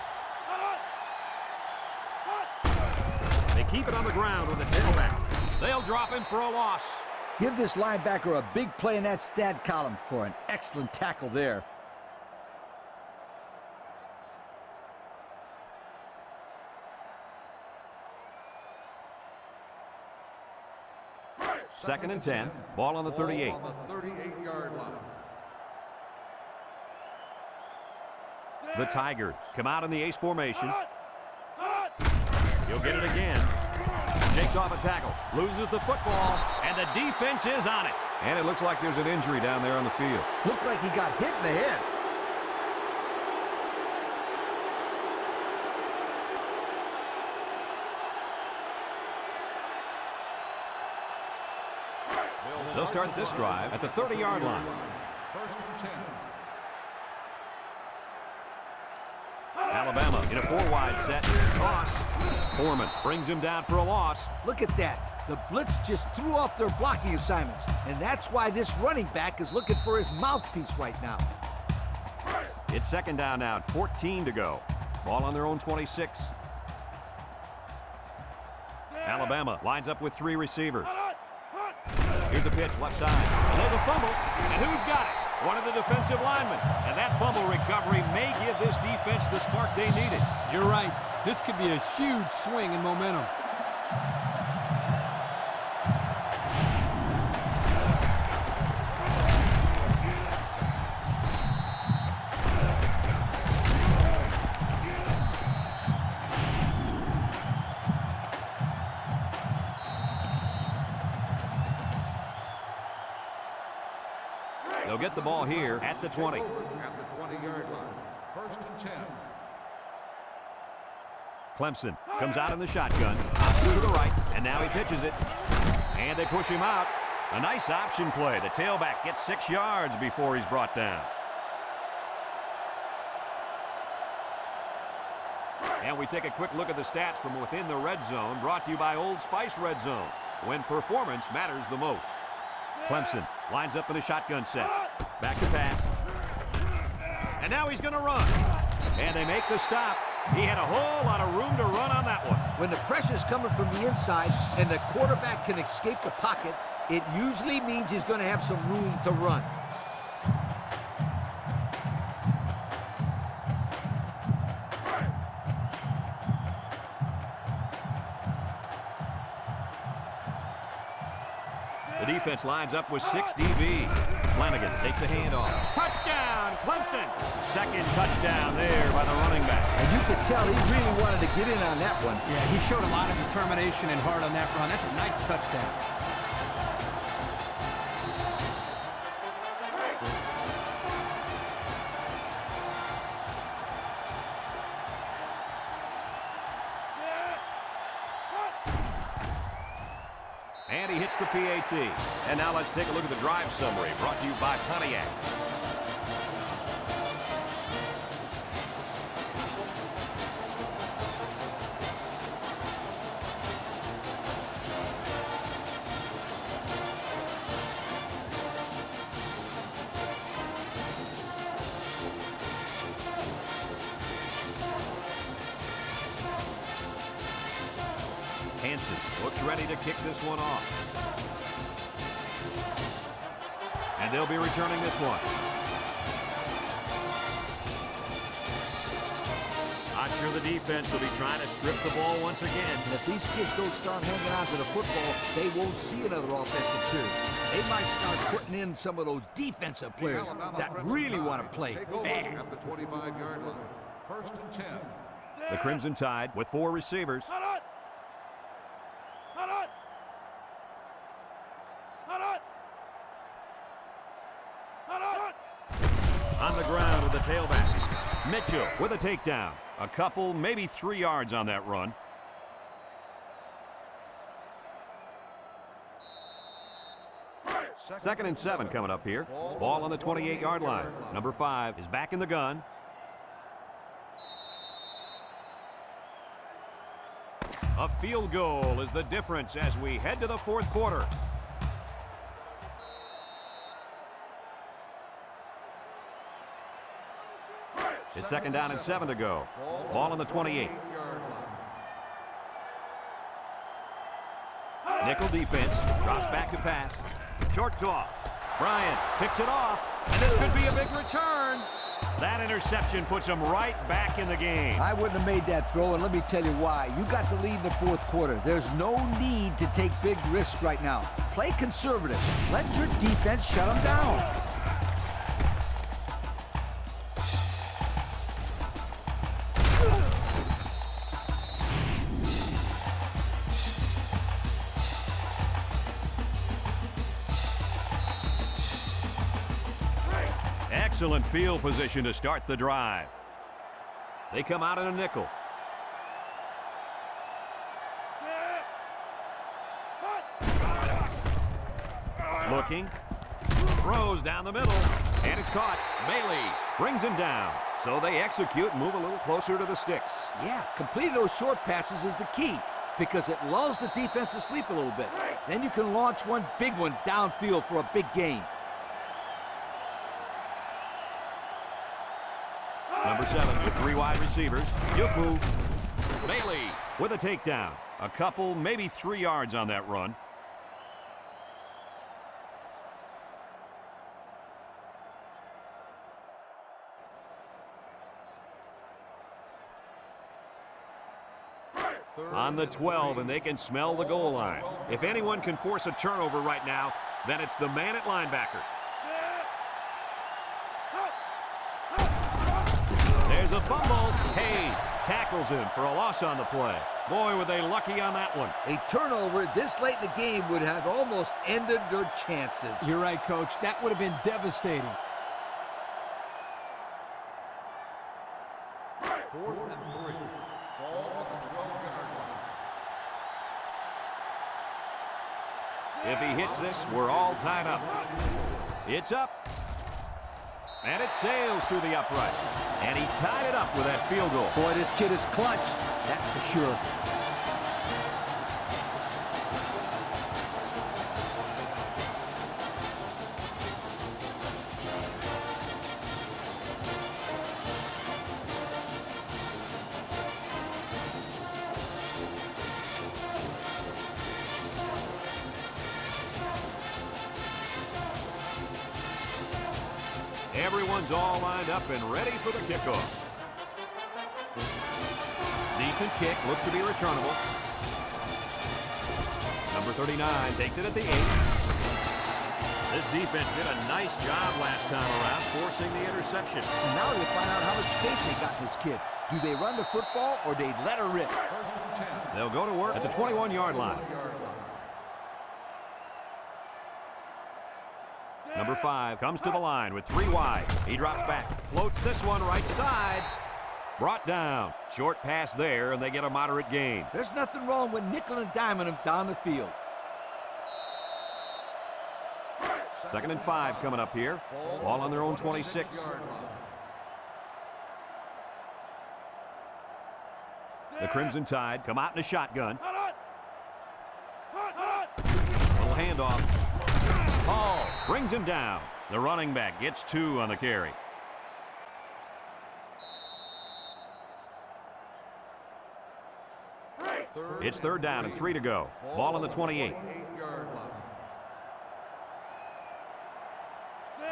They keep it on the ground with the tailback. They'll drop him for a loss. Give this linebacker a big play in that stat column for an excellent tackle there. 2nd and 10. Ball on the 38. On the 38-yard line. The Tigers come out in the ace formation. He'll get it again. Shakes off a tackle, loses the football, and the defense is on it. And it looks like there's an injury down there on the field. Looks like he got hit in the head. They'll start this drive at the 30-yard line. 1st and 10. Alabama in a 4-wide set. Toss. Foreman brings him down for a loss. Look at that. The blitz just threw off their blocking assignments, and that's why this running back is looking for his mouthpiece right now. It's 2nd down now, 14 to go. Ball on their own 26. Alabama lines up with 3 receivers. Here's a pitch, left side. And there's a fumble. And who's got it? One of the defensive linemen. And that fumble recovery may give this defense the spark they needed. You're right. This could be a huge swing in momentum. They'll get the ball here at the 20. At the 20-yard line. 1st and 10. Clemson comes out in the shotgun. Through to the right, and now he pitches it. And they push him out. A nice option play. The tailback gets 6 yards before he's brought down. And we take a quick look at the stats from within the red zone, brought to you by Old Spice Red Zone, when performance matters the most. Clemson lines up in a shotgun set. Back to pass. And now he's going to run. And they make the stop. He had a whole lot of room to run on that one. When the pressure's coming from the inside and the quarterback can escape the pocket, it usually means he's going to have some room to run. The defense lines up with 6 DB. Flanagan takes a handoff. Touchdown, Clemson! 2nd touchdown there by the running back. And you could tell he really wanted to get in on that one. Yeah, he showed a lot of determination and heart on that run. That's a nice touchdown. And he hits the PAT. And now let's take a look at the drive summary brought to you by Pontiac. Hansen looks ready to kick this one off. And they'll be returning this one. I'm sure the defense will be trying to strip the ball once again. And if these kids don't start hanging on to the football, they won't see another offensive series. They might start putting in some of those defensive players that really want to play bad. At the 25-yard line. 1st and 10. The Crimson Tide with 4 receivers. On the ground with the tailback. Mitchell with a takedown. A couple, maybe 3 yards on that run. Second and 7 coming up here. Ball on the 28-yard line. Number 5 is back in the gun. A field goal is the difference as we head to the 4th quarter. It's 2nd down and 7 to go. Ball on the 28. Nickel defense. Drops back to pass. Short toss. Bryant picks it off. And this could be a big return. That interception puts them right back in the game. I wouldn't have made that throw, and let me tell you why. You got the lead in the fourth quarter. There's no need to take big risks right now. Play conservative. Let your defense shut them down. Excellent field position to start the drive. They come out in a nickel. Looking. Throws down the middle. And it's caught. Bailey brings him down. So they execute and move a little closer to the sticks. Yeah, completing those short passes is the key because it lulls the defense to sleep a little bit. Then you can launch one big one downfield for a big gain. Number 7 with 3 wide receivers. Juke move. Bailey with a takedown. A couple, maybe 3 yards on that run. On the 12, and they can smell the goal line. If anyone can force a turnover right now, then it's the man at linebacker. There's a fumble. Hayes tackles him for a loss on the play. Boy, were they lucky on that one. A turnover this late in the game would have almost ended their chances. You're right, Coach. That would have been devastating. 4th and 3. Ball on the 12-yard line. If he hits this, we're all tied up. It's up. And it sails through the upright. And he tied it up with that field goal. Boy, this kid is clutch. That's for sure. Everyone's all lined up and ready for the kickoff. Decent kick, looks to be returnable. Number 39 takes it at the 8. This defense did a nice job last time around, forcing the interception. And now they find out how much faith they got in this kid. Do they run the football or they let her rip? 1st and 10. They'll go to work at the 21-yard line. Number 5 comes to the line with 3 wide. He drops back, floats this one right side. Brought down. Short pass there, and they get a moderate gain. There's nothing wrong with nickel and diming them down the field. 2nd and 5 coming up here. Ball on their own 26. The Crimson Tide come out in a shotgun. Little handoff. Hall brings him down. The running back gets 2 on the carry. It's 3rd down and 3 to go. Ball on the 28.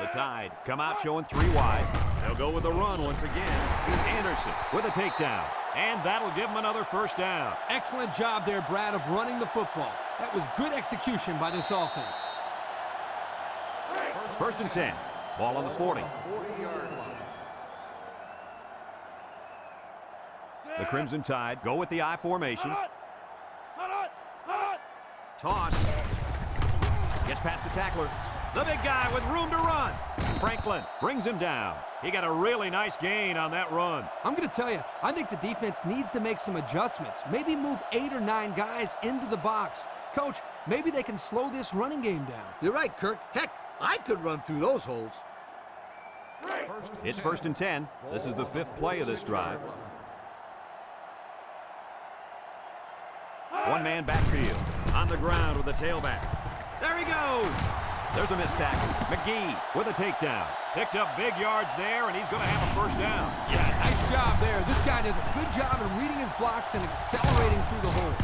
The Tide come out showing 3 wide. They'll go with a run once again. Anderson with a takedown. And that'll give them another 1st down. Excellent job there, Brad, of running the football. That was good execution by this offense. 1st and 10. Ball on the 40. 40-yard line. The Crimson Tide go with the I formation. Toss. Gets past the tackler. The big guy with room to run. Franklin brings him down. He got a really nice gain on that run. I'm going to tell you, I think the defense needs to make some adjustments. Maybe move 8 or 9 guys into the box. Coach, maybe they can slow this running game down. You're right, Kirk. Heck, I could run through those holes. It's 1st and 10. This is the 5th play of this drive. One man backfield. On the ground with the tailback. There he goes. There's a missed tackle. McGee with a takedown. Picked up big yards there, and he's going to have a 1st down. Yeah, nice job there. This guy does a good job in reading his blocks and accelerating through the hole.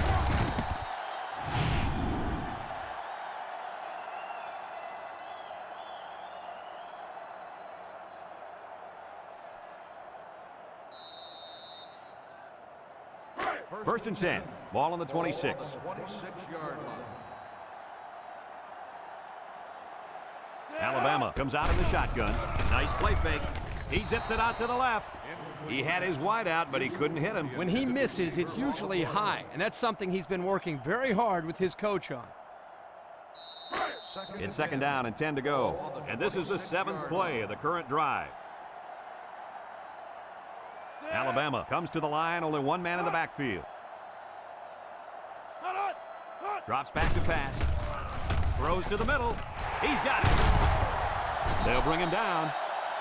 First and 10. Ball on the 26. 26-yard line. Alabama comes out in the shotgun. Nice play fake. He zips it out to the left. He had his wide out, but he couldn't hit him. When he misses, it's usually high, and that's something he's been working very hard with his coach on. It's second down and 10 to go. And this is the 7th play of the current drive. Alabama comes to the line, only one man in the backfield. Drops back to pass. Throws to the middle. He's got it. They'll bring him down.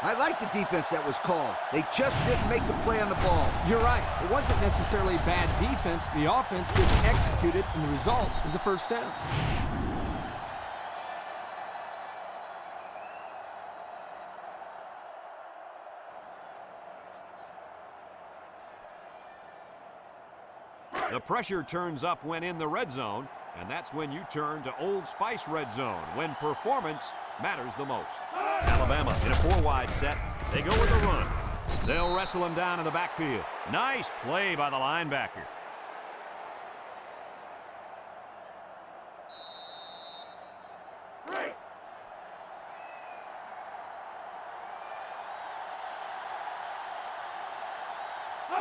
I like the defense that was called. They just didn't make the play on the ball. You're right. It wasn't necessarily bad defense. The offense just executed, and the result is a first down. The pressure turns up when in the red zone, and that's when you turn to Old Spice red zone, when performance matters the most. Alabama in a 4-wide set. They go with the run. They'll wrestle him down in the backfield. Nice play by the linebacker.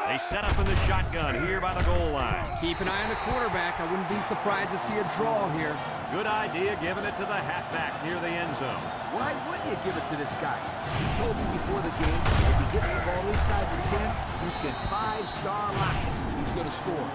They set up in the shotgun here by the goal line. Keep an eye on the quarterback. I wouldn't be surprised to see a draw here. Good idea giving it to the halfback near the end zone. Why wouldn't you give it to this guy? He told me before the game, if he gets the ball inside the 10, you can 5-star lock it. He's going to score.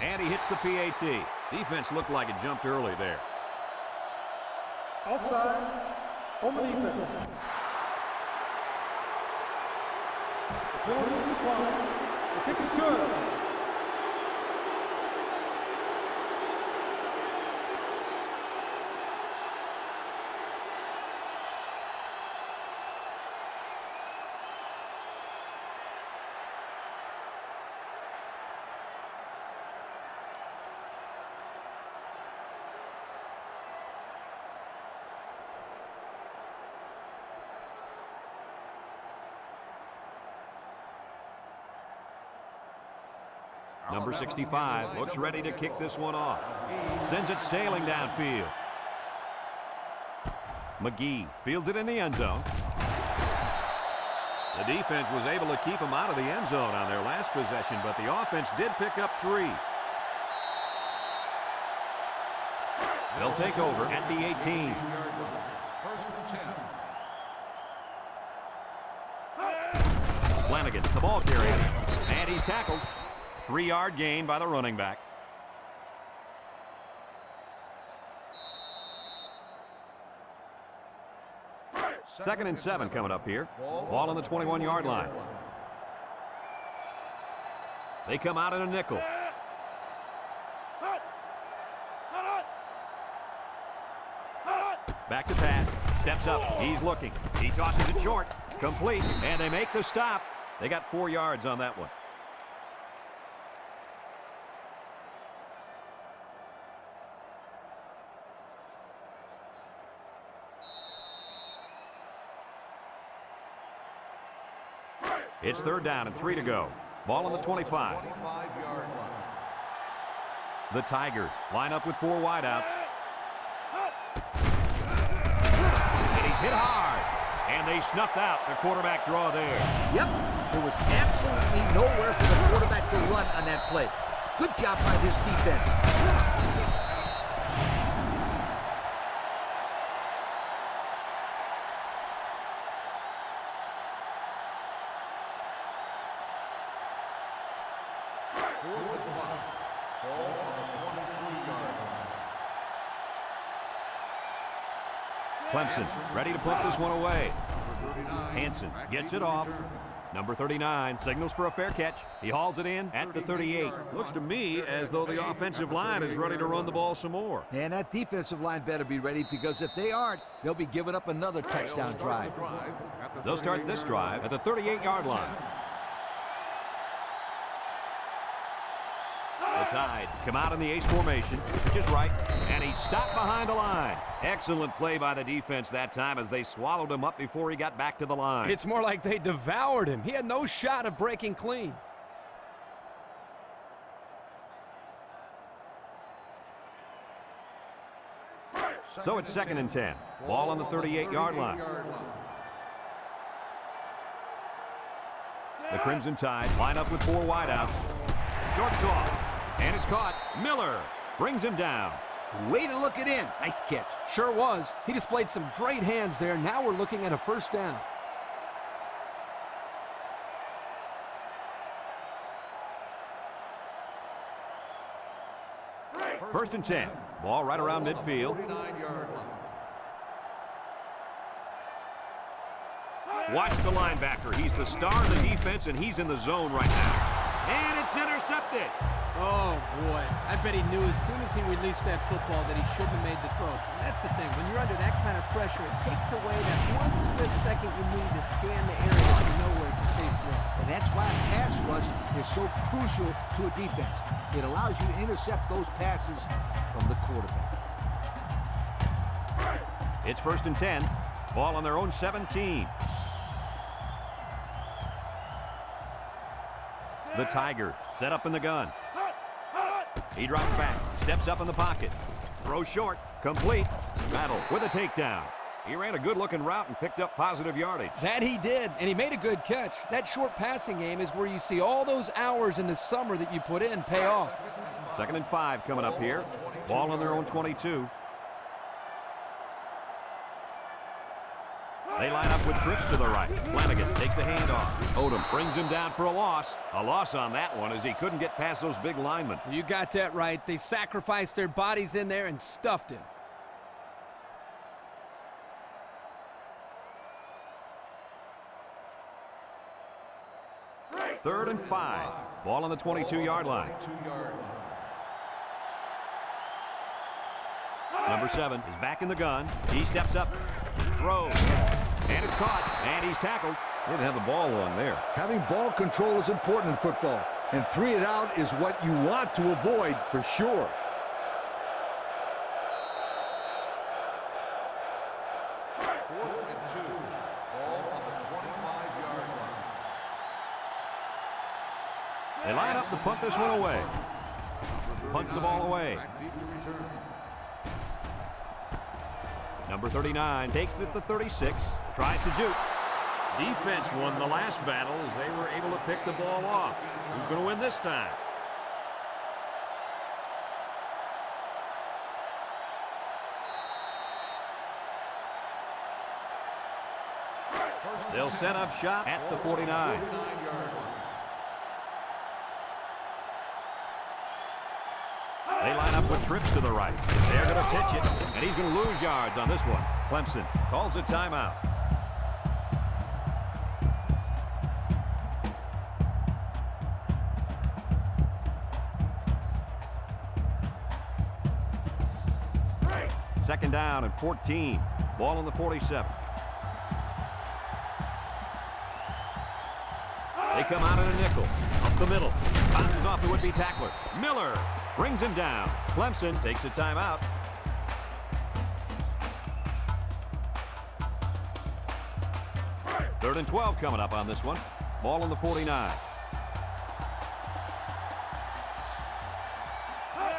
And he hits the PAT. Defense looked like it jumped early there. Offsides on the defense. The penalty is declined. The kick is good. Number 65 looks ready to kick this one off. Sends it sailing downfield. McGee fields it in the end zone. The defense was able to keep him out of the end zone on their last possession, but the offense did pick up 3. They'll take over at the 18. First and 10. Flanagan, the ball carrier, and he's tackled. 3-yard gain by the running back. Second and 7 coming up here. Ball on the 21-yard line. They come out in a nickel. Back to Pat. Steps up. He's looking. He tosses it short. Complete. And they make the stop. They got 4 yards on that one. It's third down and 3 to go. Ball on the 25. 25-yard line. The Tigers line up with 4 wideouts. And he's hit hard. And they snuffed out the quarterback draw there. Yep, there was absolutely nowhere for the quarterback to run on that play. Good job by this defense. Clemson ready to put this one away. Hansen gets it off. Number 39 signals for a fair catch. He hauls it in at the 38. Looks to me as though the offensive line is ready to run the ball some more. And that defensive line better be ready, because if they aren't, they'll be giving up another touchdown drive. They'll start this drive at the 38-yard line. The Tide come out in the ace formation, which is right, and he stopped behind the line. Excellent play by the defense that time as they swallowed him up before he got back to the line. It's more like they devoured him. He had no shot of breaking clean. So it's 2nd and 10. Ball on the 38-yard line. The Crimson Tide line up with 4 wideouts. Short toss. And it's caught. Miller brings him down. Way to look it in. Nice catch. Sure was. He displayed some great hands there. Now we're looking at a first down. First and 10. Ball right around midfield. Watch the linebacker. He's the star of the defense, and he's in the zone right now. And it's intercepted. Oh, boy. I bet he knew as soon as he released that football that he shouldn't have made the throw. That's the thing. When you're under that kind of pressure, it takes away that one split second you need to scan the area so you know where it's a safe throw. And that's why a pass rush is so crucial to a defense. It allows you to intercept those passes from the quarterback. It's 1st and 10. Ball on their own 17. The Tigers set up in the gun. He drops back, steps up in the pocket. Throw short, complete. Battle with a takedown. He ran a good-looking route and picked up positive yardage. That he did, and he made a good catch. That short passing game is where you see all those hours in the summer that you put in pay off. 2nd and 5 coming up here. Ball on their own 22. They line up with trips to the right. Flanagan takes a handoff. Odom brings him down for a loss. A loss on that one as he couldn't get past those big linemen. You got that right. They sacrificed their bodies in there and stuffed him. Third and 5. Ball on the 22-yard line. Number 7 is back in the gun. He steps up, throws, and it's caught, and he's tackled. Didn't have the ball long there. Having ball control is important in football, and 3 and out is what you want to avoid for sure. They line up to punt this one away. Punts the ball away. Number 39 takes it at the 36. Tries to juke. Defense won the last battle as they were able to pick the ball off. Who's going to win this time? They'll set up shop at the 49. They line up with trips to the right. They're going to pitch it, and he's going to lose yards on this one. Clemson calls a timeout. Second down and 14. Ball on the 47. They come out in a nickel. Up the middle. Bounces off the would-be tackler. Miller brings him down. Clemson takes a timeout. Third and 12 coming up on this one. Ball on the 49.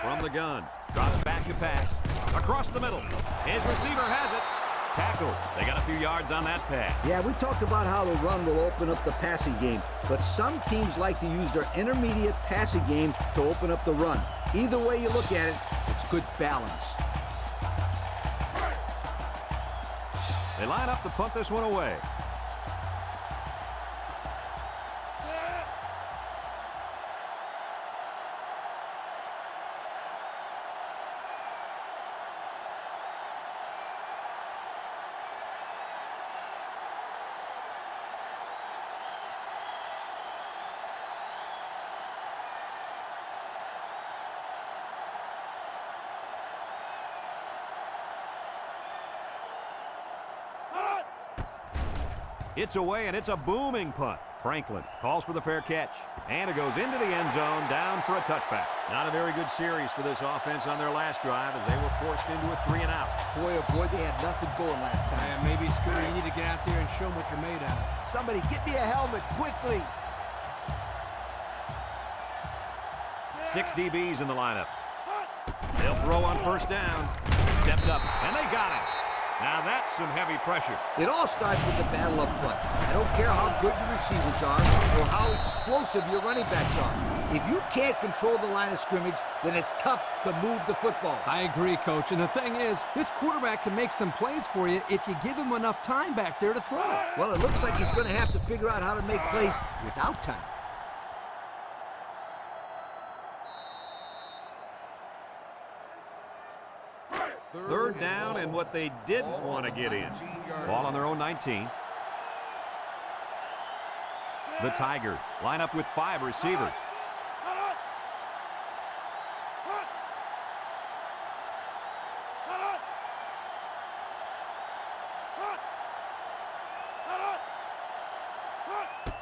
From the gun. Drops back to pass. Across the middle. His receiver has it. Tackle. They got a few yards on that pass. Yeah, we talked about how the run will open up the passing game, but some teams like to use their intermediate passing game to open up the run. Either way you look at it, it's good balance. They line up to punt this one away. It's away, and it's a booming punt. Franklin calls for the fair catch, and it goes into the end zone, down for a touchback. Not a very good series for this offense on their last drive as they were forced into a 3-and-out. Boy, oh boy, they had nothing going last time. Yeah, maybe, Scooter, you need to get out there and show them what you're made out of. Somebody get me a helmet quickly. 6 DBs in the lineup. They'll throw on first down. Steps up, and they got him. Now that's some heavy pressure. It all starts with the battle up front. I don't care how good your receivers are or how explosive your running backs are. If you can't control the line of scrimmage, then it's tough to move the football. I agree, Coach. And the thing is, this quarterback can make some plays for you if you give him enough time back there to throw. Well, it looks like he's going to have to figure out how to make plays without time. Third down and what they didn't want to get in. Ball on their own 19. The Tigers line up with 5 receivers.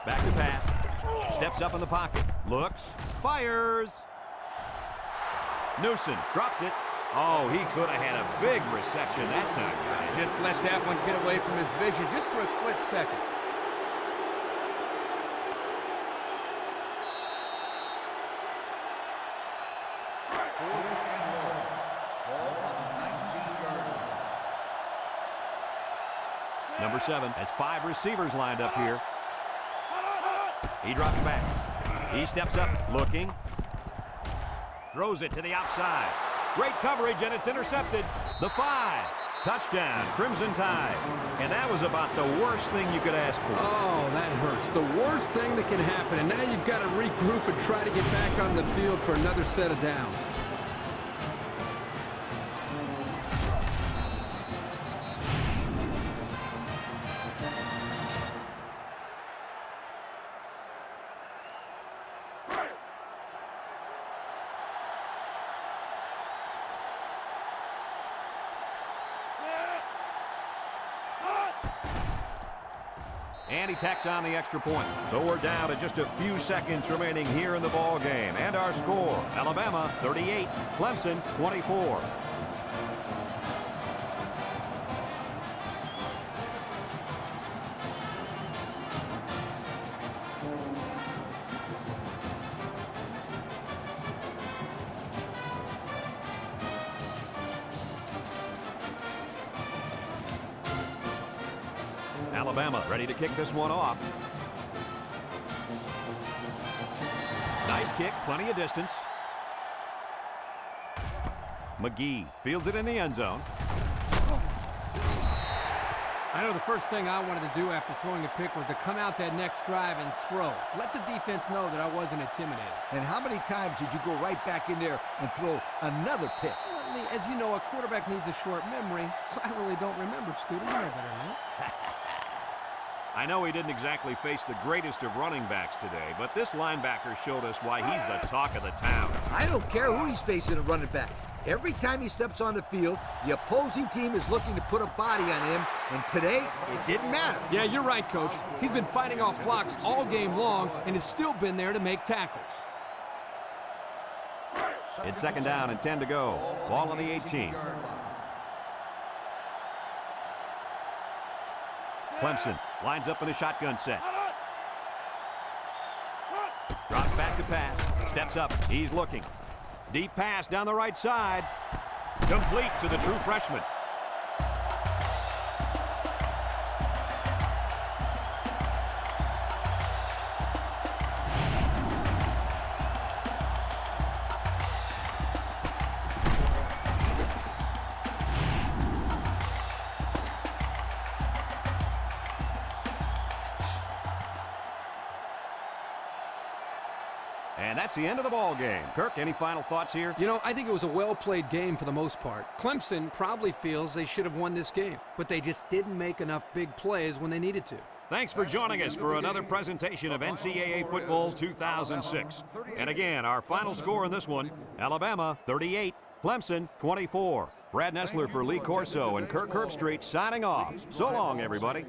Back to pass. Steps up in the pocket. Looks. Fires. Newsom drops it. Oh, he could have had a big reception that time. Just let that one get away from his vision just for a split second. Number 7 has 5 receivers lined up here. He drops back. He steps up, looking. Throws it to the outside. Great coverage, and it's intercepted. The 5. Touchdown, Crimson Tide. And that was about the worst thing you could ask for. Oh, that hurts. The worst thing that can happen. And now you've got to regroup and try to get back on the field for another set of downs. And he tacks on the extra point. So we're down to just a few seconds remaining here in the ball game. And our score, Alabama 38, Clemson 24. Alabama ready to kick this one off. Nice kick, plenty of distance. McGee fields it in the end zone. I know the first thing I wanted to do after throwing a pick was to come out that next drive and throw. Let the defense know that I wasn't intimidated. And how many times did you go right back in there and throw another pick? Well, as you know, a quarterback needs a short memory, so I really don't remember, Scooter. You know better than that. I know he didn't exactly face the greatest of running backs today, but this linebacker showed us why he's the talk of the town. I don't care who he's facing a running back. Every time he steps on the field, the opposing team is looking to put a body on him, and today, it didn't matter. Yeah, you're right, Coach. He's been fighting off blocks all game long and has still been there to make tackles. It's second down and 10 to go. Ball on the 18. Clemson lines up in a shotgun set. Drops back to pass. Steps up. He's looking. Deep pass down the right side. Complete to the true freshman. And that's the end of the ball game. Kirk, any final thoughts here? You know, I think it was a well-played game for the most part. Clemson probably feels they should have won this game, but they just didn't make enough big plays when they needed to. Thanks for joining us for another presentation of NCAA Football 2006. And again, our final score in this one, Alabama 38, Clemson 24. Brad Nessler for Lee Corso and Kirk Herbstreit signing off. So long, everybody.